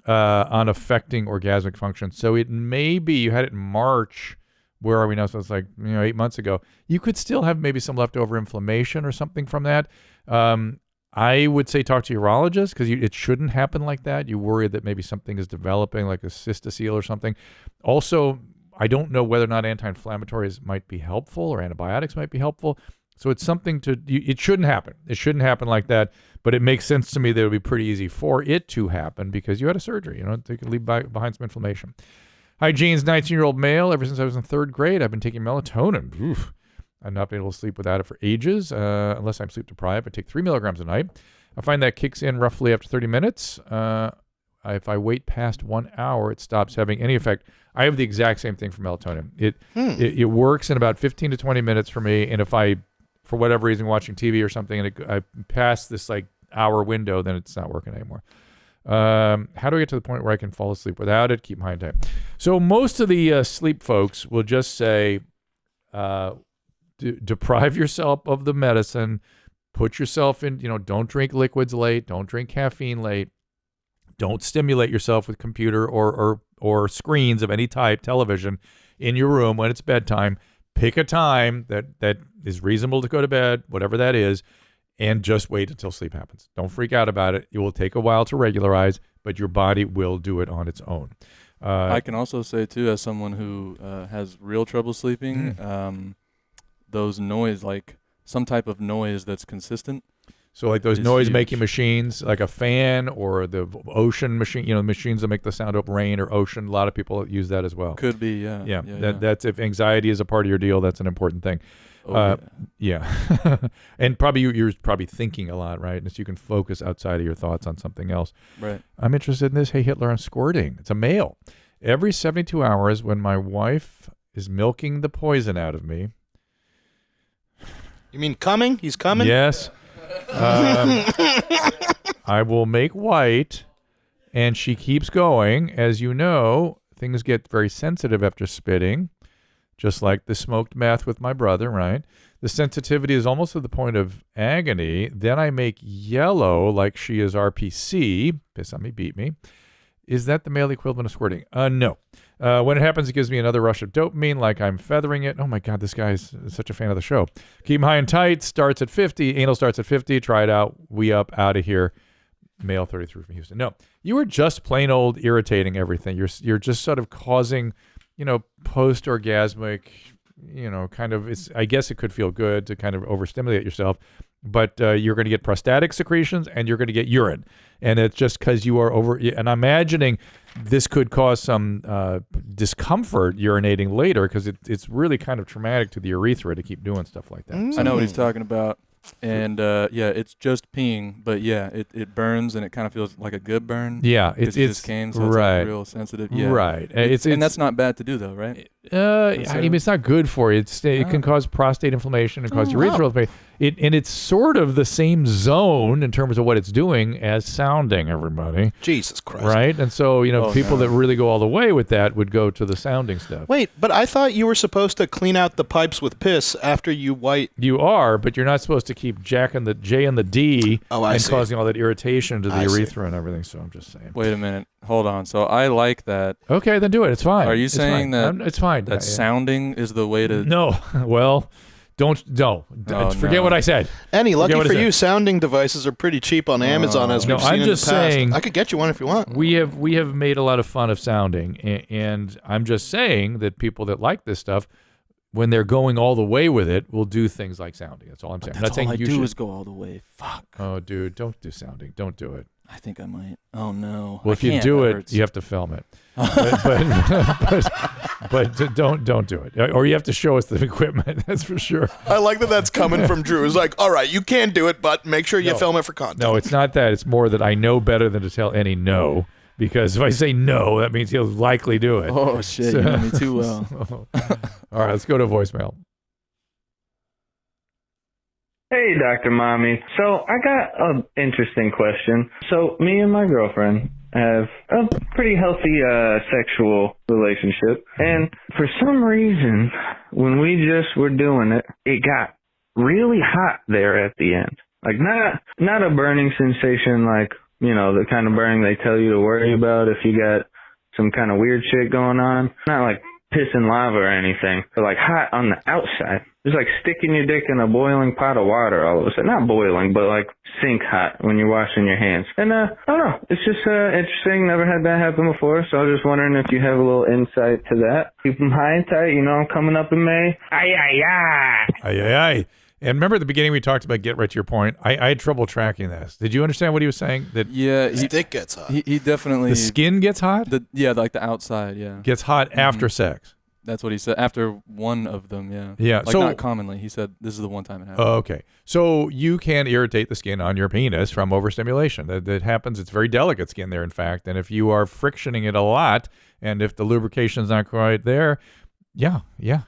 on affecting orgasmic function. So it may be, you had it in March, where are we now? So it's like, 8 months ago. You could still have maybe some leftover inflammation or something from that. I would say talk to your urologist, because it shouldn't happen like that. You worry that maybe something is developing, like a cystocele or something. Also, I don't know whether or not anti-inflammatories might be helpful or antibiotics might be helpful. So it's something it shouldn't happen. It shouldn't happen like that, but it makes sense to me that it would be pretty easy for it to happen because you had a surgery, they could leave behind some inflammation. Hi, Gene's 19-year-old male. Ever since I was in third grade, I've been taking melatonin. Oof. I've not been able to sleep without it for ages, unless I'm sleep deprived. I take 3 milligrams a night. I find that kicks in roughly after 30 minutes. If I wait past 1 hour, it stops having any effect. I have the exact same thing for melatonin. It works in about 15 to 20 minutes for me, and if I for whatever reason watching TV or something, and I pass this like hour window, then it's not working anymore. How do I get to the point where I can fall asleep without it? Keep high and tight. So most of the sleep folks will just say, deprive yourself of the medicine, put yourself in, don't drink liquids late, don't drink caffeine late, don't stimulate yourself with computer or screens of any type, television, in your room when it's bedtime. Pick a time that is reasonable to go to bed, whatever that is, and just wait until sleep happens. Don't freak out about it. It will take a while to regularize, but your body will do it on its own. I can also say, too, as someone who has real trouble sleeping, those noise, like some type of noise that's consistent. So like those noise-making machines, like a fan or the ocean machine, machines that make the sound of rain or ocean. A lot of people use that as well. Could be, yeah. Yeah. That's if anxiety is a part of your deal, that's an important thing. Yeah. And probably you're probably thinking a lot, right? And so you can focus outside of your thoughts on something else. Right. I'm interested in this. Hey, Hitler, on squirting. It's a male. Every 72 hours when my wife is milking the poison out of me. You mean coming? He's coming? Yes. I will make white, and she keeps going. As you know, things get very sensitive after spitting, just like the smoked meth with my brother, right? The sensitivity is almost to the point of agony. Then I make yellow like she is RPC. Piss on me, beat me. Is that the male equivalent of squirting? No. When it happens, it gives me another rush of dopamine, like I'm feathering it. Oh my God, this guy is such a fan of the show. Keep 'em high and tight. Starts at 50. Anal starts at 50. Try it out. We up, out of here. Male 33 from Houston. No, you are just plain old irritating everything. You're just sort of causing, post-orgasmic, kind of. I guess it could feel good to kind of overstimulate yourself, but you're going to get prostatic secretions and you're going to get urine. And it's just because you are over. And I'm imagining this could cause some discomfort urinating later because it's really kind of traumatic to the urethra to keep doing stuff like that. I know what he's talking about. And it's just peeing, but it burns and it kind of feels like a good burn. Yeah, it's just came, so it's like real sensitive. Yeah. Right. And that's not bad to do though, right? I mean, it's not good for you. It can cause prostate inflammation and cause urethral inflammation. And it's sort of the same zone in terms of what it's doing as sounding, everybody. Jesus Christ. Right? And so, people that really go all the way with that would go to the sounding stuff. Wait, but I thought you were supposed to clean out the pipes with piss after you white. You are, but you're not supposed to keep jacking the J and the D causing all that irritation to the urethra and everything. So I'm just saying. Wait a minute. Hold on. So I like that. Okay, then do it. It's fine. Are you saying that it's fine? That sounding is the way to... No. Well... Don't forget what I said. Enny, lucky for you, sounding devices are pretty cheap on Amazon, as we've seen in the past. Saying, I could get you one if you want. We have made a lot of fun of sounding, and I'm just saying that people that like this stuff, when they're going all the way with it, will do things like sounding. That's all I'm saying. That's I'm not saying all I you do should. Is go all the way. Fuck. Oh, dude, don't do sounding. Don't do it. I think I might. Oh no. Well, if you do it, you have to film it. but don't do it. Or you have to show us the equipment. That's for sure. I like that. That's coming from Drew. It's like, all right, you can do it, but make sure you film it for content. No, it's not that. It's more that I know better than to tell Enny no. Because if I say no, that means he'll likely do it. Oh shit! You know me too well. All right, let's go to voicemail. Hey, Dr. Mommy. So I got an interesting question. So me and my girlfriend have a pretty healthy sexual relationship. And for some reason, when we just were doing it, it got really hot there at the end. Like not a burning sensation like, the kind of burning they tell you to worry about if you got some kind of weird shit going on. Not like pissing lava or anything, but like hot on the outside. It's like sticking your dick in a boiling pot of water all of a sudden. Not boiling, but like sink hot when you're washing your hands. And I don't know. It's just interesting. Never had that happen before. So I was just wondering if you have a little insight to that. Keep them high and tight. I'm coming up in May. Ay, ay, ay. Ay, ay, ay. And remember at the beginning we talked about get right to your point. I had trouble tracking this. Did you understand what he was saying? That his dick gets hot. He definitely... The skin gets hot? Like the outside, yeah. Gets hot after sex. That's what he said. After one of them, yeah. Yeah. Like not commonly. He said this is the one time it happened. Okay. So you can irritate the skin on your penis from overstimulation. That happens. It's very delicate skin there, in fact. And if you are frictioning it a lot, and if the lubrication's not quite there, Yeah,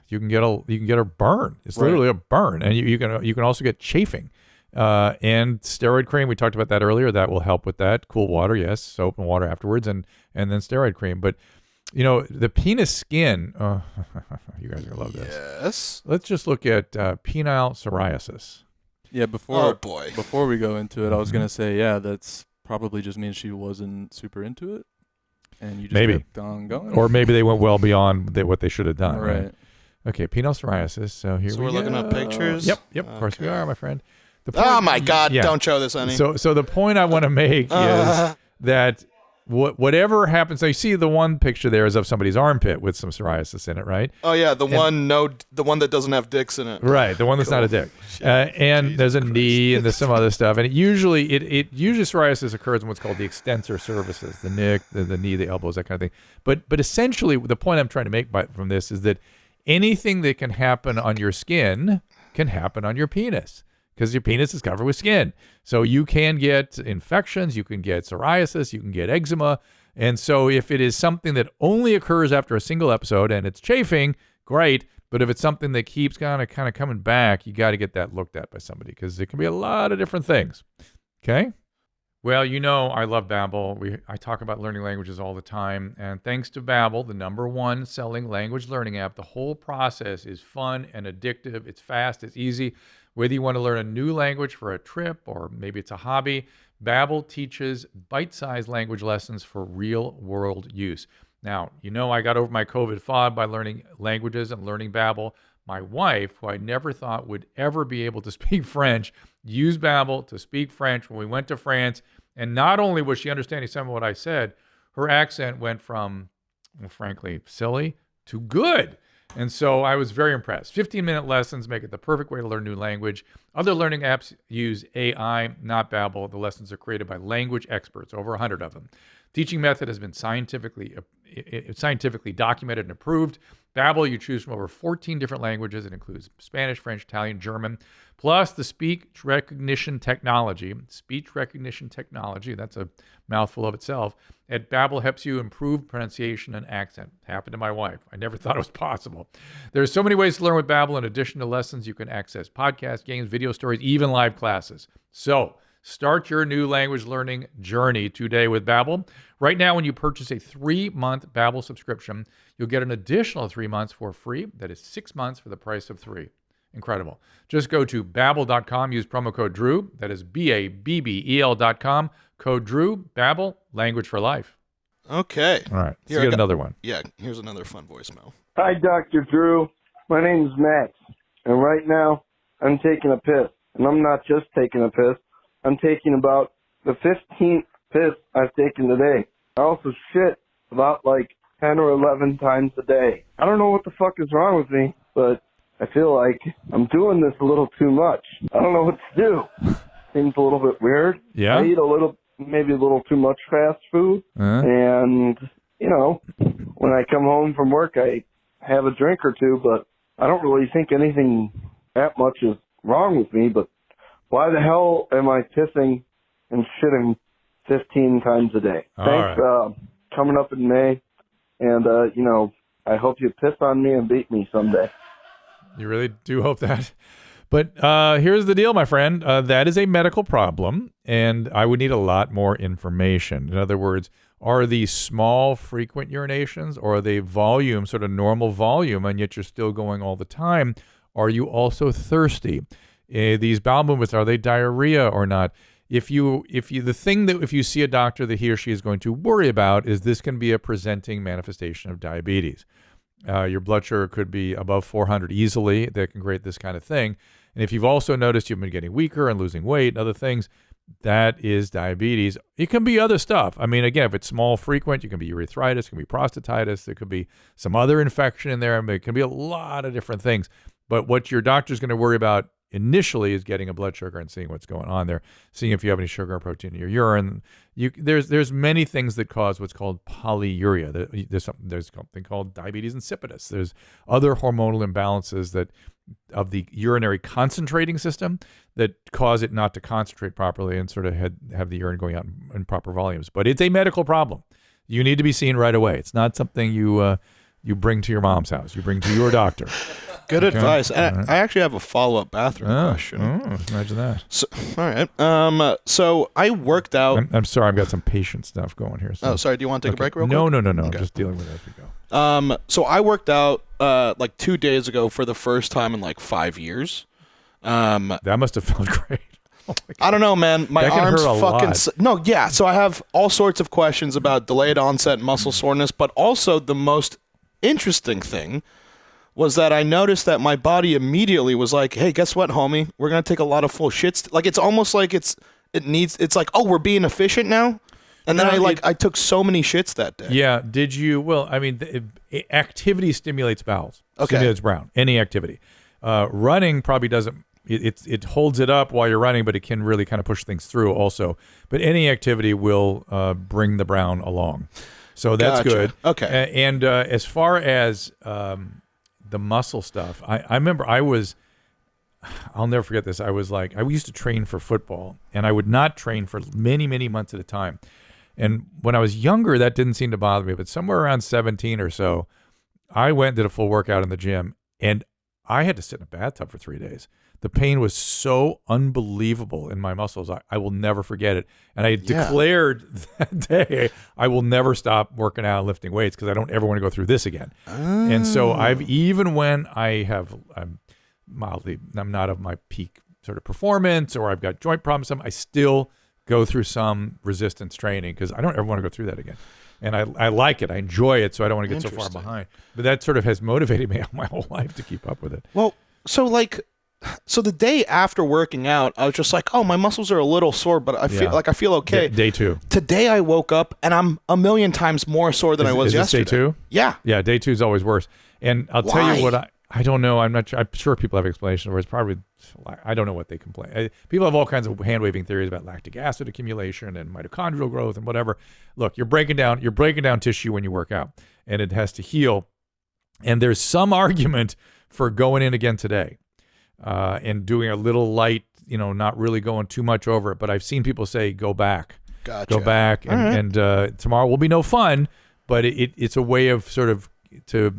you can get a burn. It's literally a burn, and you can also get chafing. And steroid cream, we talked about that earlier. That will help with that. Cool water, yes, soap and water afterwards, and then steroid cream. But the penis skin. You guys are gonna love this. Yes. Let's just look at penile psoriasis. Yeah, Oh boy. before we go into it, I was gonna say, that's probably just means she wasn't super into it, and you just Maybe. kept on going. Or maybe they went well beyond what they should have done. Right. right. Okay, penile psoriasis. So here So we we're looking go. at pictures? Yep. Of course we Okay. are, my friend. The Oh point- my God! yeah. Don't show this, Enny. So the point I want to make is that whatever happens, so you see the one picture there is of somebody's armpit with some psoriasis in it, right? Oh yeah, the one that doesn't have dicks in it. Right, the one that's not a dick. And there's a knee and there's some other stuff. And it usually psoriasis occurs in what's called the extensor surfaces, the neck, the knee, the elbows, that kind of thing. But essentially, the point I'm trying to make from this is that anything that can happen on your skin can happen on your penis, because your penis is covered with skin. So you can get infections, you can get psoriasis, you can get eczema. And so if it is something that only occurs after a single episode and it's chafing, great. But if it's something that keeps kind of coming back, you got to get that looked at by somebody, because it can be a lot of different things. Okay? Well, I love Babbel. I talk about learning languages all the time. And thanks to Babbel, the #1 selling language learning app, the whole process is fun and addictive. It's fast. It's easy. Whether you want to learn a new language for a trip or maybe it's a hobby, Babbel teaches bite-sized language lessons for real-world use. Now, I got over my COVID fog by learning languages and learning Babbel. My wife, who I never thought would ever be able to speak French, used Babbel to speak French when we went to France. And not only was she understanding some of what I said, her accent went from, frankly, silly to good. And so I was very impressed. 15-minute lessons make it the perfect way to learn new language. Other learning apps use AI, not Babbel. The lessons are created by language experts, over 100 of them. Teaching method has been scientifically documented and approved. Babbel, you choose from over 14 different languages. It includes Spanish, French, Italian, German, plus the speech recognition technology. Speech recognition technology, that's a mouthful of itself. At Babbel helps you improve pronunciation and accent. Happened to my wife. I never thought it was possible. There's so many ways to learn with Babbel. In addition to lessons, you can access podcasts, games, video stories, even live classes. So start your new language learning journey today with Babbel. Right now, when you purchase a 3-month Babbel subscription, you'll get an additional 3 months for free. That is 6 months for the price of 3. Incredible. Just go to Babbel.com, use promo code Drew. That is BABBEL.com, code Drew. Babbel, language for life. Okay. All right, Here let's I get got- another one. Yeah, here's another fun voicemail. Hi, Dr. Drew. My name's Max, and right now I'm taking a piss. And I'm not just taking a piss. I'm taking about the 15th piss I've taken today. I also shit about 10 or 11 times a day. I don't know what the fuck is wrong with me, but I feel like I'm doing this a little too much. I don't know what to do. Seems a little bit weird. Yeah? I eat maybe a little too much fast food. And, when I come home from work, I have a drink or two, but I don't really think anything that much is wrong with me. But why the hell am I pissing and shitting 15 times a day? All Thanks. right. Coming up in May. And, I hope you piss on me and beat me someday. You really do hope that. But here's the deal, my friend. That is a medical problem, and I would need a lot more information. In other words, are these small, frequent urinations, or are they volume, sort of normal volume, and yet you're still going all the time? Are you also thirsty? These bowel movements, are they diarrhea or not? If you see a doctor, that he or she is going to worry about is this can be a presenting manifestation of diabetes. Your blood sugar could be above 400 easily. That can create this kind of thing. And if you've also noticed you've been getting weaker and losing weight and other things, that is diabetes. It can be other stuff. I mean, again, if it's small, frequent, it can be urethritis, it can be prostatitis, there could be some other infection in there. I mean, it can be a lot of different things. But what your doctor's going to worry about initially is getting a blood sugar and seeing what's going on there, seeing if you have any sugar or protein in your urine. There's many things that cause what's called polyuria. There's something called diabetes insipidus. There's other hormonal imbalances of the urinary concentrating system that cause it not to concentrate properly and sort of have the urine going out in proper volumes. But it's a medical problem. You need to be seen right away. It's not something you you bring to your mom's house. You bring to your doctor. Good advice. And I actually have a follow-up bathroom question. Imagine that. So, all right. So I worked out. I'm sorry. I've got some patient stuff going here. So. Oh, sorry. Do you want to take a break real quick? No. Okay. I'm just dealing with it as we go. So I worked out like 2 days ago for the first time in like 5 years. That must have felt great. Oh I don't know, man. My that can arms hurt a fucking. lot. No, yeah. So I have all sorts of questions about delayed onset muscle soreness, but also the most interesting thing was that I noticed that my body immediately was like, "Hey, guess what, homie? We're gonna take a lot of full shits." Like it's almost like it's like, "Oh, we're being efficient now." And then I took so many shits that day. Yeah. Did you? Well, I mean, activity stimulates bowels. Okay. Stimulates brown. Any activity. Running probably doesn't. It holds it up while you're running, but it can really kind of push things through also. But any activity will bring the brown along. So that's Gotcha. good. Okay. And as far as the muscle stuff, I remember I'll never forget this. I used to train for football, and I would not train for many, many months at a time. And when I was younger, that didn't seem to bother me. But somewhere around 17 or so, I went and did a full workout in the gym, and I had to sit in a bathtub for 3 days. The pain was so unbelievable in my muscles. I will never forget it. And I declared that day, I will never stop working out and lifting weights because I don't ever want to go through this again. And so even when I'm not of my peak sort of performance, or I've got joint problems, I still go through some resistance training because I don't ever want to go through that again. And I like it. I enjoy it, so I don't want to get so far behind. But that sort of has motivated me my whole life to keep up with it. Well, so the day after working out, I was just like, "Oh, my muscles are a little sore, but I feel okay." Day 2. Today I woke up and I'm a million times more sore than I was yesterday. Day 2? Yeah. Yeah, day 2 is always worse. And I'll tell you what I don't know. I'm sure people have explanations, or it's probably, I don't know what they complain. People have all kinds of hand-waving theories about lactic acid accumulation and mitochondrial growth and whatever. Look, you're breaking down tissue when you work out, and it has to heal. And there's some argument for going in again today and doing a little light, not really going too much over it. But I've seen people say, go back. Gotcha. Go back. And tomorrow will be no fun, but it's a way of sort of to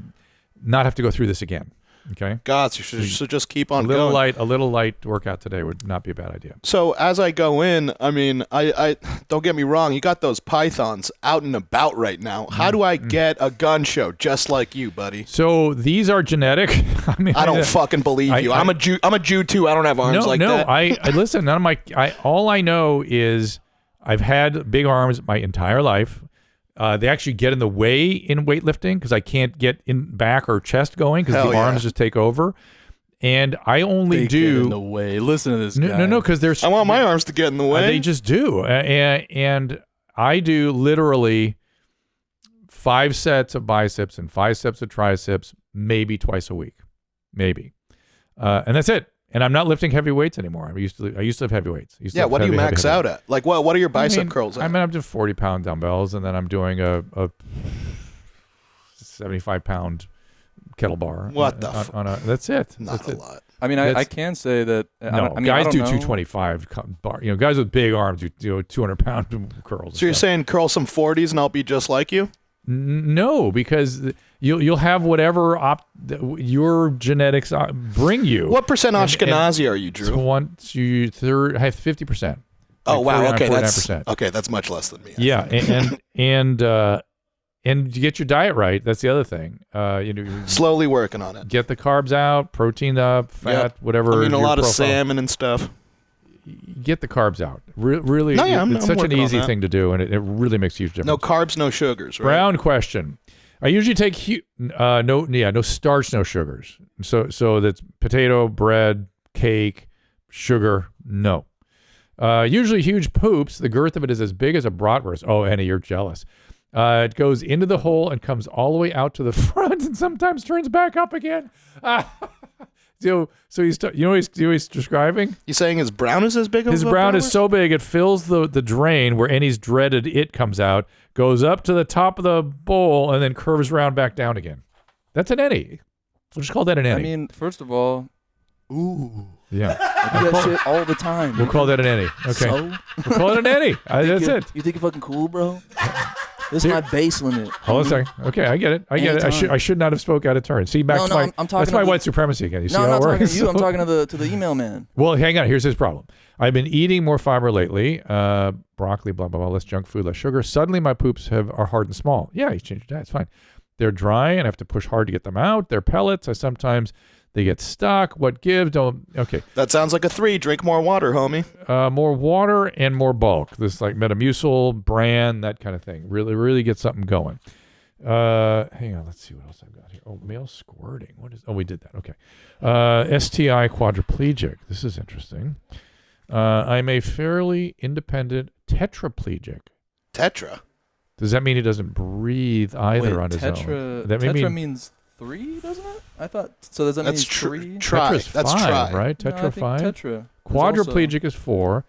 not have to go through this again. Okay. Gotcha. So just keep on going. A little light workout today would not be a bad idea. So as I go in, I mean, I don't get me wrong. You got those pythons out and about right now. How do I get a gun show just like you, buddy? So these are genetic. I don't fucking believe you. I'm a Jew too. I don't have arms like that. No, I listen. None of all I know is I've had big arms my entire life. They actually get in the way in weightlifting because I can't get in back or chest going because the arms just take over. And I only Get in the way. Listen to this guy. No, because I want my arms to get in the way. They just do. And I do literally 5 sets of biceps and 5 sets of triceps, maybe twice a week, maybe. And that's it. And I'm not lifting heavy weights anymore. I used to lift heavy weights. What do you max out at? Like what are your bicep curls at? I'm up to 40-pound dumbbells, and then I'm doing a 75-pound kettle bar. What the fuck? That's it. Not a lot. I mean, I can say that. Guys do 225 bar. Guys with big arms do 200-pound curls. So you're saying curl some 40s and I'll be just like you? No, because you'll have whatever your genetics bring you. What percent Ashkenazi are you, Drew? I have 50%. Oh wow, okay, 49%. That's much less than me. Yeah, and you get your diet right. That's the other thing. Slowly working on it. Get the carbs out, protein up, fat, whatever. I mean, a lot of salmon and stuff. Get the carbs out. Really, it's such an easy thing to do, and it really makes a huge difference. No carbs, no sugars. Right? Brown question. I usually take no starch, no sugars. So that's potato, bread, cake, sugar. No. Usually huge poops. The girth of it is as big as a bratwurst. Oh, Enny, you're jealous. It goes into the hole and comes all the way out to the front, and sometimes turns back up again. So he's he's describing? He's saying his brown is as big as his brown is so big it fills the drain where Enny's dreaded it comes out, goes up to the top of the bowl, and then curves around back down again. That's an Enny. We'll just call that an Enny. I mean, first of all, ooh. Yeah. I do that shit all the time. We'll call that an Enny. Okay. So? We'll call it an Enny. That's it. You think you're fucking cool, bro? This is my base limit. Hold on a second. Okay, I get it. I should not have spoke out of turn. See, back to my I'm talking that's my white supremacy again. You see I'm how not it talking works? to you. I'm talking to the email man. Well, hang on. Here's his problem. I've been eating more fiber lately. Broccoli, blah, blah, blah. Less junk food, less sugar. Suddenly my poops are hard and small. Yeah, you change your diet. It's fine. They're dry and I have to push hard to get them out. They're pellets. They get stuck. What gives? Okay. That sounds like a 3. Drink more water, homie. More water and more bulk. This like Metamucil, bran, that kind of thing. Really get something going. Hang on. Let's see what else I've got here. Oh, male squirting. What is? Oh, we did that. Okay. STI quadriplegic. This is interesting. I'm a fairly independent tetraplegic. Tetra? Does that mean he doesn't breathe either on his own? Tetra means 3, doesn't it? I thought so. Does that mean 3? Try. Tetra's That's 5, try. right? Tetra No, I think 5. Tetra. Quadriplegic is 4.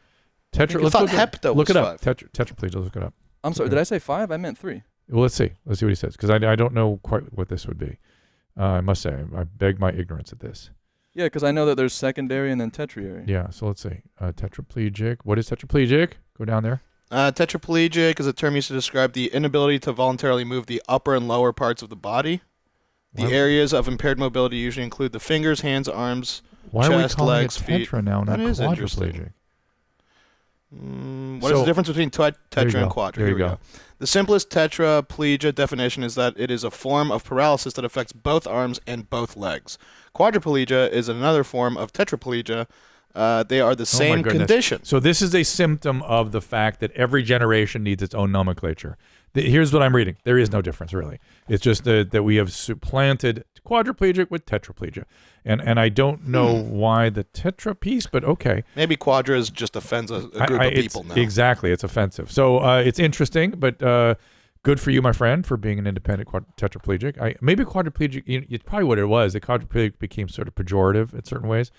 Tetra. I thought hepto look was it up. 5. Tetraplegic. Look it up. I'm sorry. Did I say 5? I meant 3. Well, let's see. Let's see what he says because I don't know quite what this would be. I must say I beg my ignorance at this. Yeah, because I know that there's secondary and then tertiary. Yeah. So let's see. Tetraplegic. What is tetraplegic? Go down there. Tetraplegic is a term used to describe the inability to voluntarily move the upper and lower parts of the body. The areas of impaired mobility usually include the fingers, hands, arms, Why chest, are we calling legs, it feet. tetra now, not That is quadriplegic? What is the difference between tetra and quadra? There you go. The simplest tetraplegia definition is that it is a form of paralysis that affects both arms and both legs. Quadriplegia is another form of tetraplegia. They are the same condition. So this is a symptom of the fact that every generation needs its own nomenclature. Here's what I'm reading. There is no difference, really. It's just that we have supplanted quadriplegic with tetraplegia. And I don't know why the tetra piece, but okay. Maybe quadra just offends a group of people now. Exactly. It's offensive. So it's interesting, but good for you, my friend, for being an independent tetraplegic. Maybe quadriplegic, it's probably what it was. The quadriplegic became sort of pejorative in certain ways.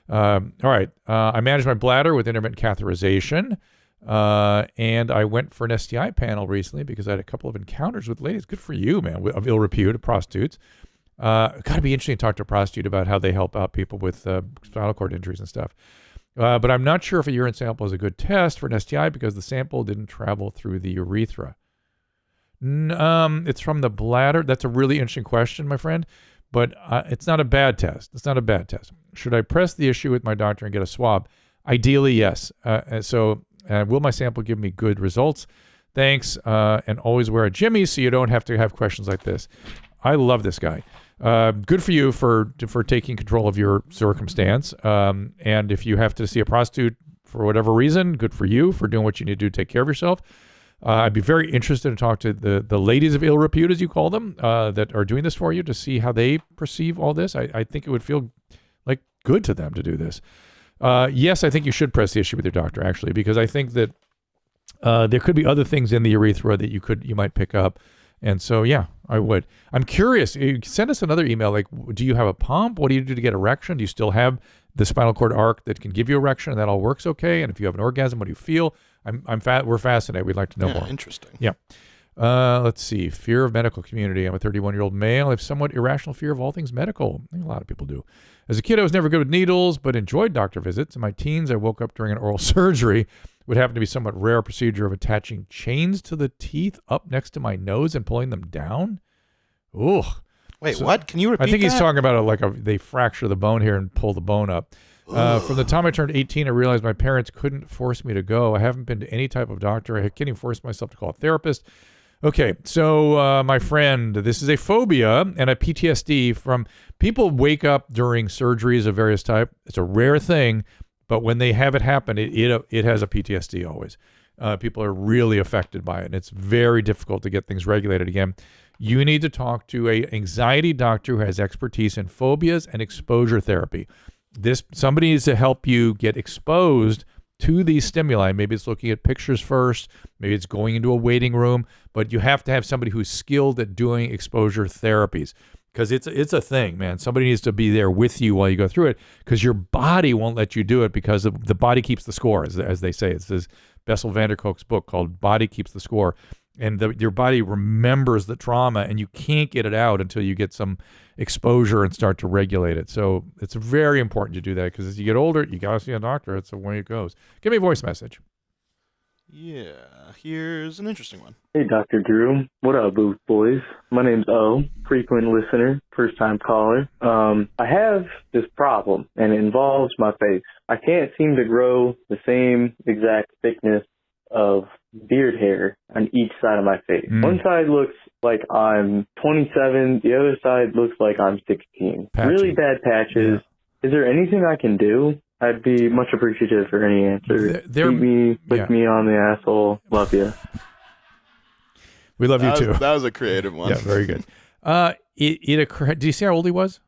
All right. I manage my bladder with intermittent catheterization. And I went for an STI panel recently because I had a couple of encounters with ladies. Good for you, man, of ill repute, prostitutes. Got to be interesting to talk to a prostitute about how they help out people with spinal cord injuries and stuff. But I'm not sure if a urine sample is a good test for an STI because the sample didn't travel through the urethra. It's from the bladder. That's a really interesting question, my friend. But it's not a bad test. It's not a bad test. Should I press the issue with my doctor and get a swab? Ideally, yes. Will my sample give me good results? Thanks. And always wear a Jimmy so you don't have to have questions like this. I love this guy. Good for you for taking control of your circumstance. And if you have to see a prostitute for whatever reason, good for you for doing what you need to do to take care of yourself. I'd be very interested to talk to the ladies of ill repute, as you call them, that are doing this for you to see how they perceive all this. I think it would feel like good to them to do this. Yes, I think you should press the issue with your doctor, actually, because I think that there could be other things in the urethra that you might pick up. And so, yeah, I would. I'm curious. Send us another email. Like, do you have a pump? What do you do to get erection? Do you still have the spinal cord arc that can give you erection and that all works okay? And if you have an orgasm, what do you feel? We're fascinated. We'd like to know more. Interesting. Yeah. Let's see. Fear of medical community. I'm a 31-year-old male. I have somewhat irrational fear of all things medical. I think a lot of people do. As a kid, I was never good with needles, but enjoyed doctor visits. In my teens, I woke up during an oral surgery. Would happen to be somewhat rare procedure of attaching chains to the teeth up next to my nose and pulling them down. Ooh. Wait, what? Can you repeat that? I think he's talking about they fracture the bone here and pull the bone up. From the time I turned 18, I realized my parents couldn't force me to go. I haven't been to any type of doctor. I can't even force myself to call a therapist. Okay, so my friend, this is a phobia and a PTSD from people wake up during surgeries of various type. It's a rare thing, but when they have it happen, it has a PTSD always. People are really affected by it, and it's very difficult to get things regulated again. You need to talk to an anxiety doctor who has expertise in phobias and exposure therapy. Somebody needs to help you get exposed to these stimuli. Maybe it's looking at pictures first. Maybe it's going into a waiting room. But you have to have somebody who's skilled at doing exposure therapies because it's a thing, man. Somebody needs to be there with you while you go through it because your body won't let you do it because the body keeps the score, as they say. It's this Bessel van der Kolk's book called Body Keeps the Score. And your body remembers the trauma, and you can't get it out until you get some exposure and start to regulate it. So it's very important to do that because as you get older, you got to see a doctor. That's the way it goes. Give me a voice message. Yeah, here's an interesting one. Hey, Dr. Drew. What up, Booth Boys? My name's O, frequent listener, first-time caller. I have this problem, and it involves my face. I can't seem to grow the same exact thickness of beard hair on each side of my face. One side looks like I'm 27, the other side looks like I'm 16. Patchy. Really bad patches. Is there anything I can do? I'd be much appreciative for any answer. Keep me, lick me on the asshole. Love you. We love you too. That was a creative one. Yeah, very good. Do you see how old he was?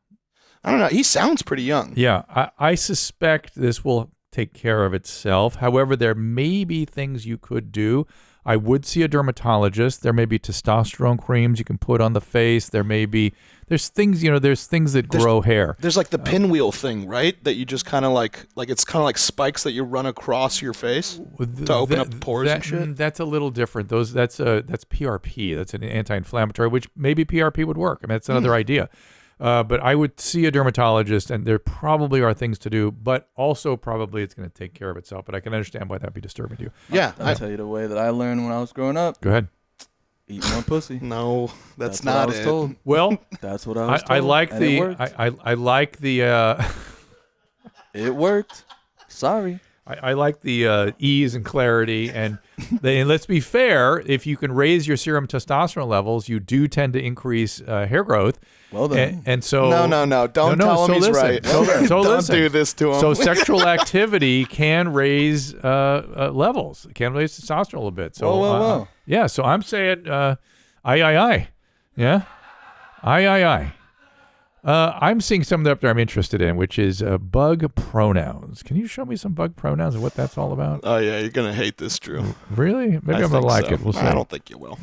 I don't know. He sounds pretty young. Yeah, I suspect this will take care of itself. However, there may be things you could do. I would see a dermatologist. There may be testosterone creams you can put on the face. There's things that grow hair. There's like the pinwheel thing, right? That you just kind of like it's kind of like spikes that you run across your face to open up pores and shit. That's a little different. That's PRP. That's an anti-inflammatory, which maybe PRP would work. I mean, that's another idea. But I would see a dermatologist, and there probably are things to do, but also probably it's going to take care of itself. But I can understand why that'd be disturbing to you. Yeah. I'll tell you the way that I learned when I was growing up. Go ahead. Eat more pussy. No, that's what not I was it. told. Well, that's what I was told. I like and the. It worked. I like the. It worked. Sorry. I like the ease and clarity, and let's be fair. If you can raise your serum testosterone levels, you do tend to increase hair growth. Well then, and so no, don't tell him he's right. So don't listen. do this to him. So sexual activity can raise levels. It can raise testosterone a little bit. So whoa. Yeah. So I'm saying, aye. Yeah, aye. I'm seeing something up there I'm interested in, which is bug pronouns. Can you show me some bug pronouns and what that's all about? Oh, yeah, you're going to hate this, Drew. Really? Maybe I'm going to like it. We'll see. I don't think you will.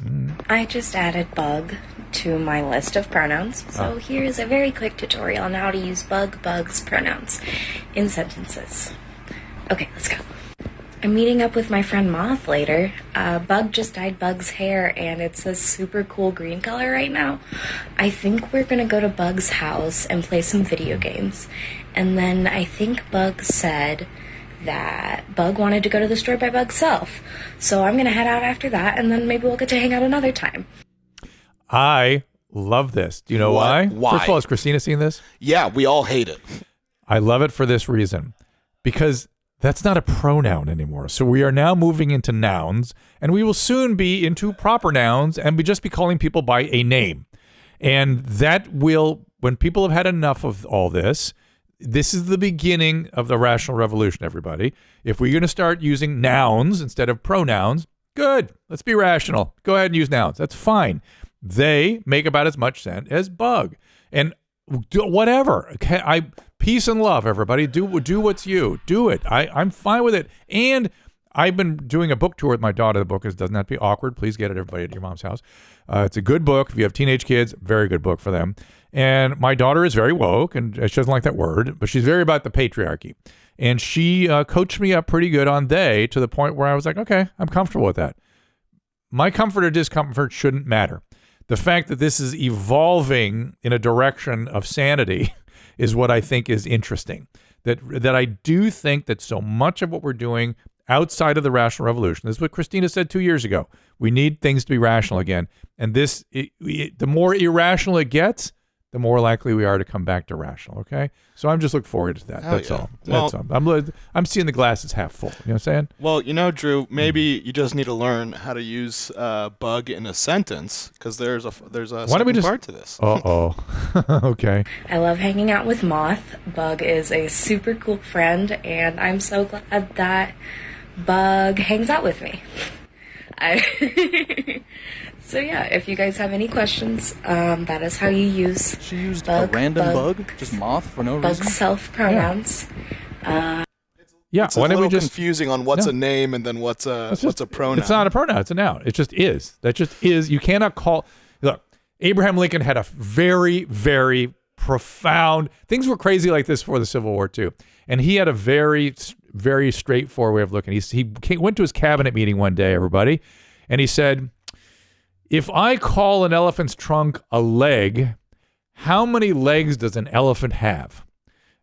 I just added bug to my list of pronouns. So here's a very quick tutorial on how to use bugs, pronouns in sentences. Okay, let's go. I'm meeting up with my friend Moth later. Bug just dyed Bug's hair, and it's a super cool green color right now. I think we're gonna go to Bug's house and play some video games. And then I think Bug said that Bug wanted to go to the store by Bug's self. So I'm gonna head out after that, and then maybe we'll get to hang out another time. I love this. Do you know why? Why? First of all, has Christina seen this? Yeah, we all hate it. I love it for this reason. Because that's not a pronoun anymore. So we are now moving into nouns, and we will soon be into proper nouns and just be calling people by a name. And that will, when people have had enough of all this, this is the beginning of the rational revolution, everybody. If we're going to start using nouns instead of pronouns, good. Let's be rational. Go ahead and use nouns. That's fine. They make about as much sense as bug. And whatever. Okay, peace and love, everybody. Do what's you. Do it. I'm fine with it. And I've been doing a book tour with my daughter. The book doesn't have to be awkward. Please get it, everybody, at your mom's house. It's a good book. If you have teenage kids, very good book for them. And my daughter is very woke, and she doesn't like that word, but she's very about the patriarchy. And she coached me up pretty good on they, to the point where I was like, okay, I'm comfortable with that. My comfort or discomfort shouldn't matter. The fact that this is evolving in a direction of sanity is what I think is interesting. That I do think that so much of what we're doing outside of the rational revolution, this is what Christina said 2 years ago. We need things to be rational again. And the more irrational it gets, the more likely we are to come back to rational, okay? So I'm just looking forward to that. That's all. That's all. I'm seeing the glass as half full. You know what I'm saying? Well, Drew, maybe you just need to learn how to use bug in a sentence, because there's a second part to this. Uh-oh. Okay. I love hanging out with Moth. Bug is a super cool friend, and I'm so glad that Bug hangs out with me. So yeah, if you guys have any questions, that is how you use. She used bug, a random bug, just Moth for no reason. Bug self pronouns. Yeah, it's a little confusing on what's a name and then what's a pronoun. It's not a pronoun; it's a noun. It just is. That just is. You cannot call. Look, Abraham Lincoln had a very, very profound. Things were crazy like this before the Civil War too, and he had a very, very straightforward way of looking. He went to his cabinet meeting one day, everybody, and he said, if I call an elephant's trunk a leg, how many legs does an elephant have?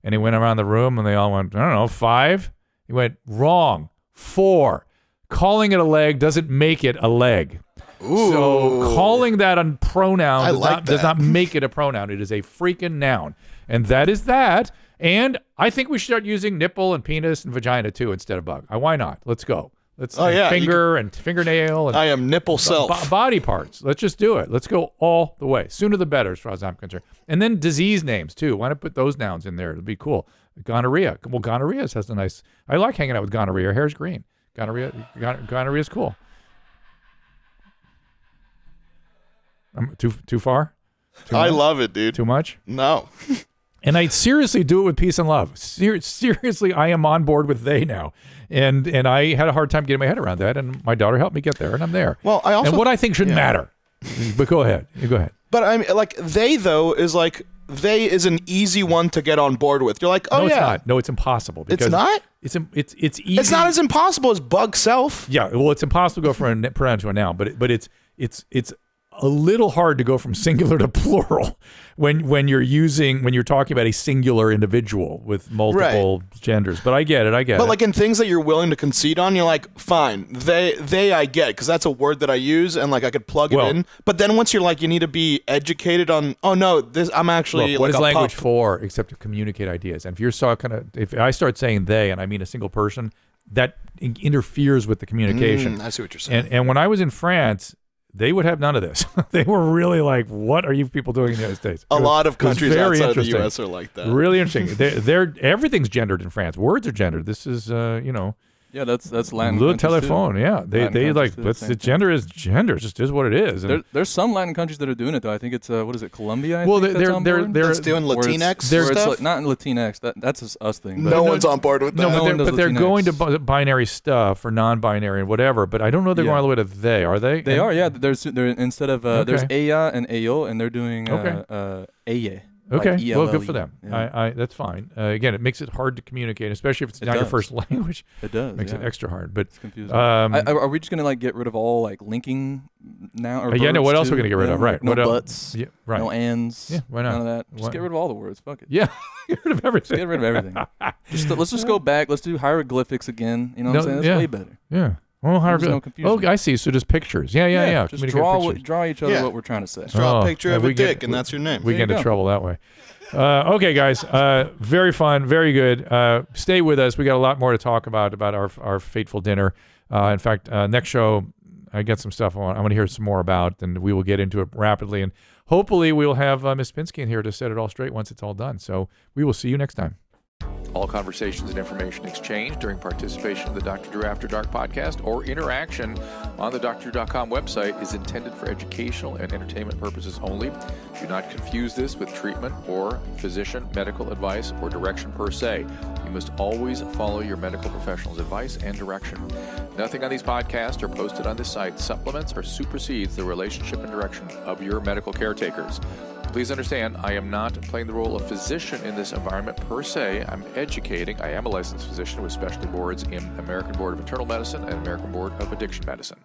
And he went around the room and they all went, I don't know, 5? He went, wrong, 4. calling it a leg doesn't make it a leg. Ooh. So calling that a pronoun does not make it a pronoun. It is a freaking noun. And that is that. And I think we should start using nipple and penis and vagina too instead of bug. Why not? Let's go. Let's finger and fingernail. And I am nipple self. Body parts. Let's just do it. Let's go all the way. Sooner the better, as far as I'm concerned. And then disease names too. Why not put those nouns in there? It'll be cool. Gonorrhea. Well, gonorrhea has a nice. I like hanging out with gonorrhea. Her hair's green. Gonorrhea is cool. Too far? I love it, dude. Too much? No. And I seriously do it with peace and love. Seriously, I am on board with they now. And I had a hard time getting my head around that, and my daughter helped me get there, and I'm there. Well, I also... And what I think shouldn't matter. But go ahead. You go ahead. But I mean, like, they, though, is like... They is an easy one to get on board with. You're like, oh, no, yeah. It's not. No, it's impossible. It's not? It's easy. It's not as impossible as bug self. Yeah, well, it's impossible to go from a pronoun to a noun, but it's a little hard to go from singular to plural when you're talking about a singular individual with multiple genders. But I get it. But like in things that you're willing to concede on, you're like, fine, they I get, because that's a word that I use and like I could plug it in. But then once you're like, you need to be educated on, oh no, this I'm actually look, what like is a language pup. for except to communicate ideas? And if you're if I start saying they and I mean a single person, that interferes with the communication. I see what you're saying. And when I was in France, they would have none of this. They were really like, what are you people doing in the United States? A lot of countries outside of the U.S. are like that. Really interesting. They're everything's gendered in France. Words are gendered. This is, Yeah, that's Latin. Le telephone. Too. Yeah, they like. Let's the gender is gender. It just is what it is. There's some Latin countries that are doing it though. I think it's what is it, Colombia? They're doing Latinx stuff. Not in Latinx. That's us thing. No one's on board with that. But they're going to binary stuff or non-binary and whatever. But I don't know they're going all the way to they. Are they? They are. Yeah. They're instead of there's ella and ayo, and they're doing eye. Okay, like well, good for them. Yeah. That's fine. Again, it makes it hard to communicate, especially if it's not your first language. It does. Makes it extra hard. But it's confusing. Are we just gonna like get rid of all like linking now? Or no. What else are we gonna get rid of? Right. No what buts. Yeah, right. No ands. Yeah. Why not? None of that. Just get rid of all the words. Fuck it. Yeah. Get rid of everything. Get rid of everything. Let's just go back. Let's do hieroglyphics again. You know what I'm saying? That's way better. Yeah. Well, I see. So just pictures. Yeah. Just draw each other what we're trying to say. Draw a picture of a dick, and that's your name. We get into trouble that way. Okay, guys. Very fun. Very good. Stay with us. We got a lot more to talk about our fateful dinner. In fact, next show, I got some stuff I want to hear some more about, and we will get into it rapidly. And hopefully we'll have Miss Pinsky in here to set it all straight once it's all done. So we will see you next time. All conversations and information exchanged during participation in the Dr. Drew After Dark podcast or interaction on the drdrew.com website is intended for educational and entertainment purposes only. Do not confuse this with treatment or physician medical advice or direction per se. You must always follow your medical professional's advice and direction. Nothing on these podcasts or posted on this site supplements or supersedes the relationship and direction of your medical caretakers. Please understand, I am not playing the role of physician in this environment per se. I'm educating. I am a licensed physician with specialty boards in American Board of Internal Medicine and American Board of Addiction Medicine.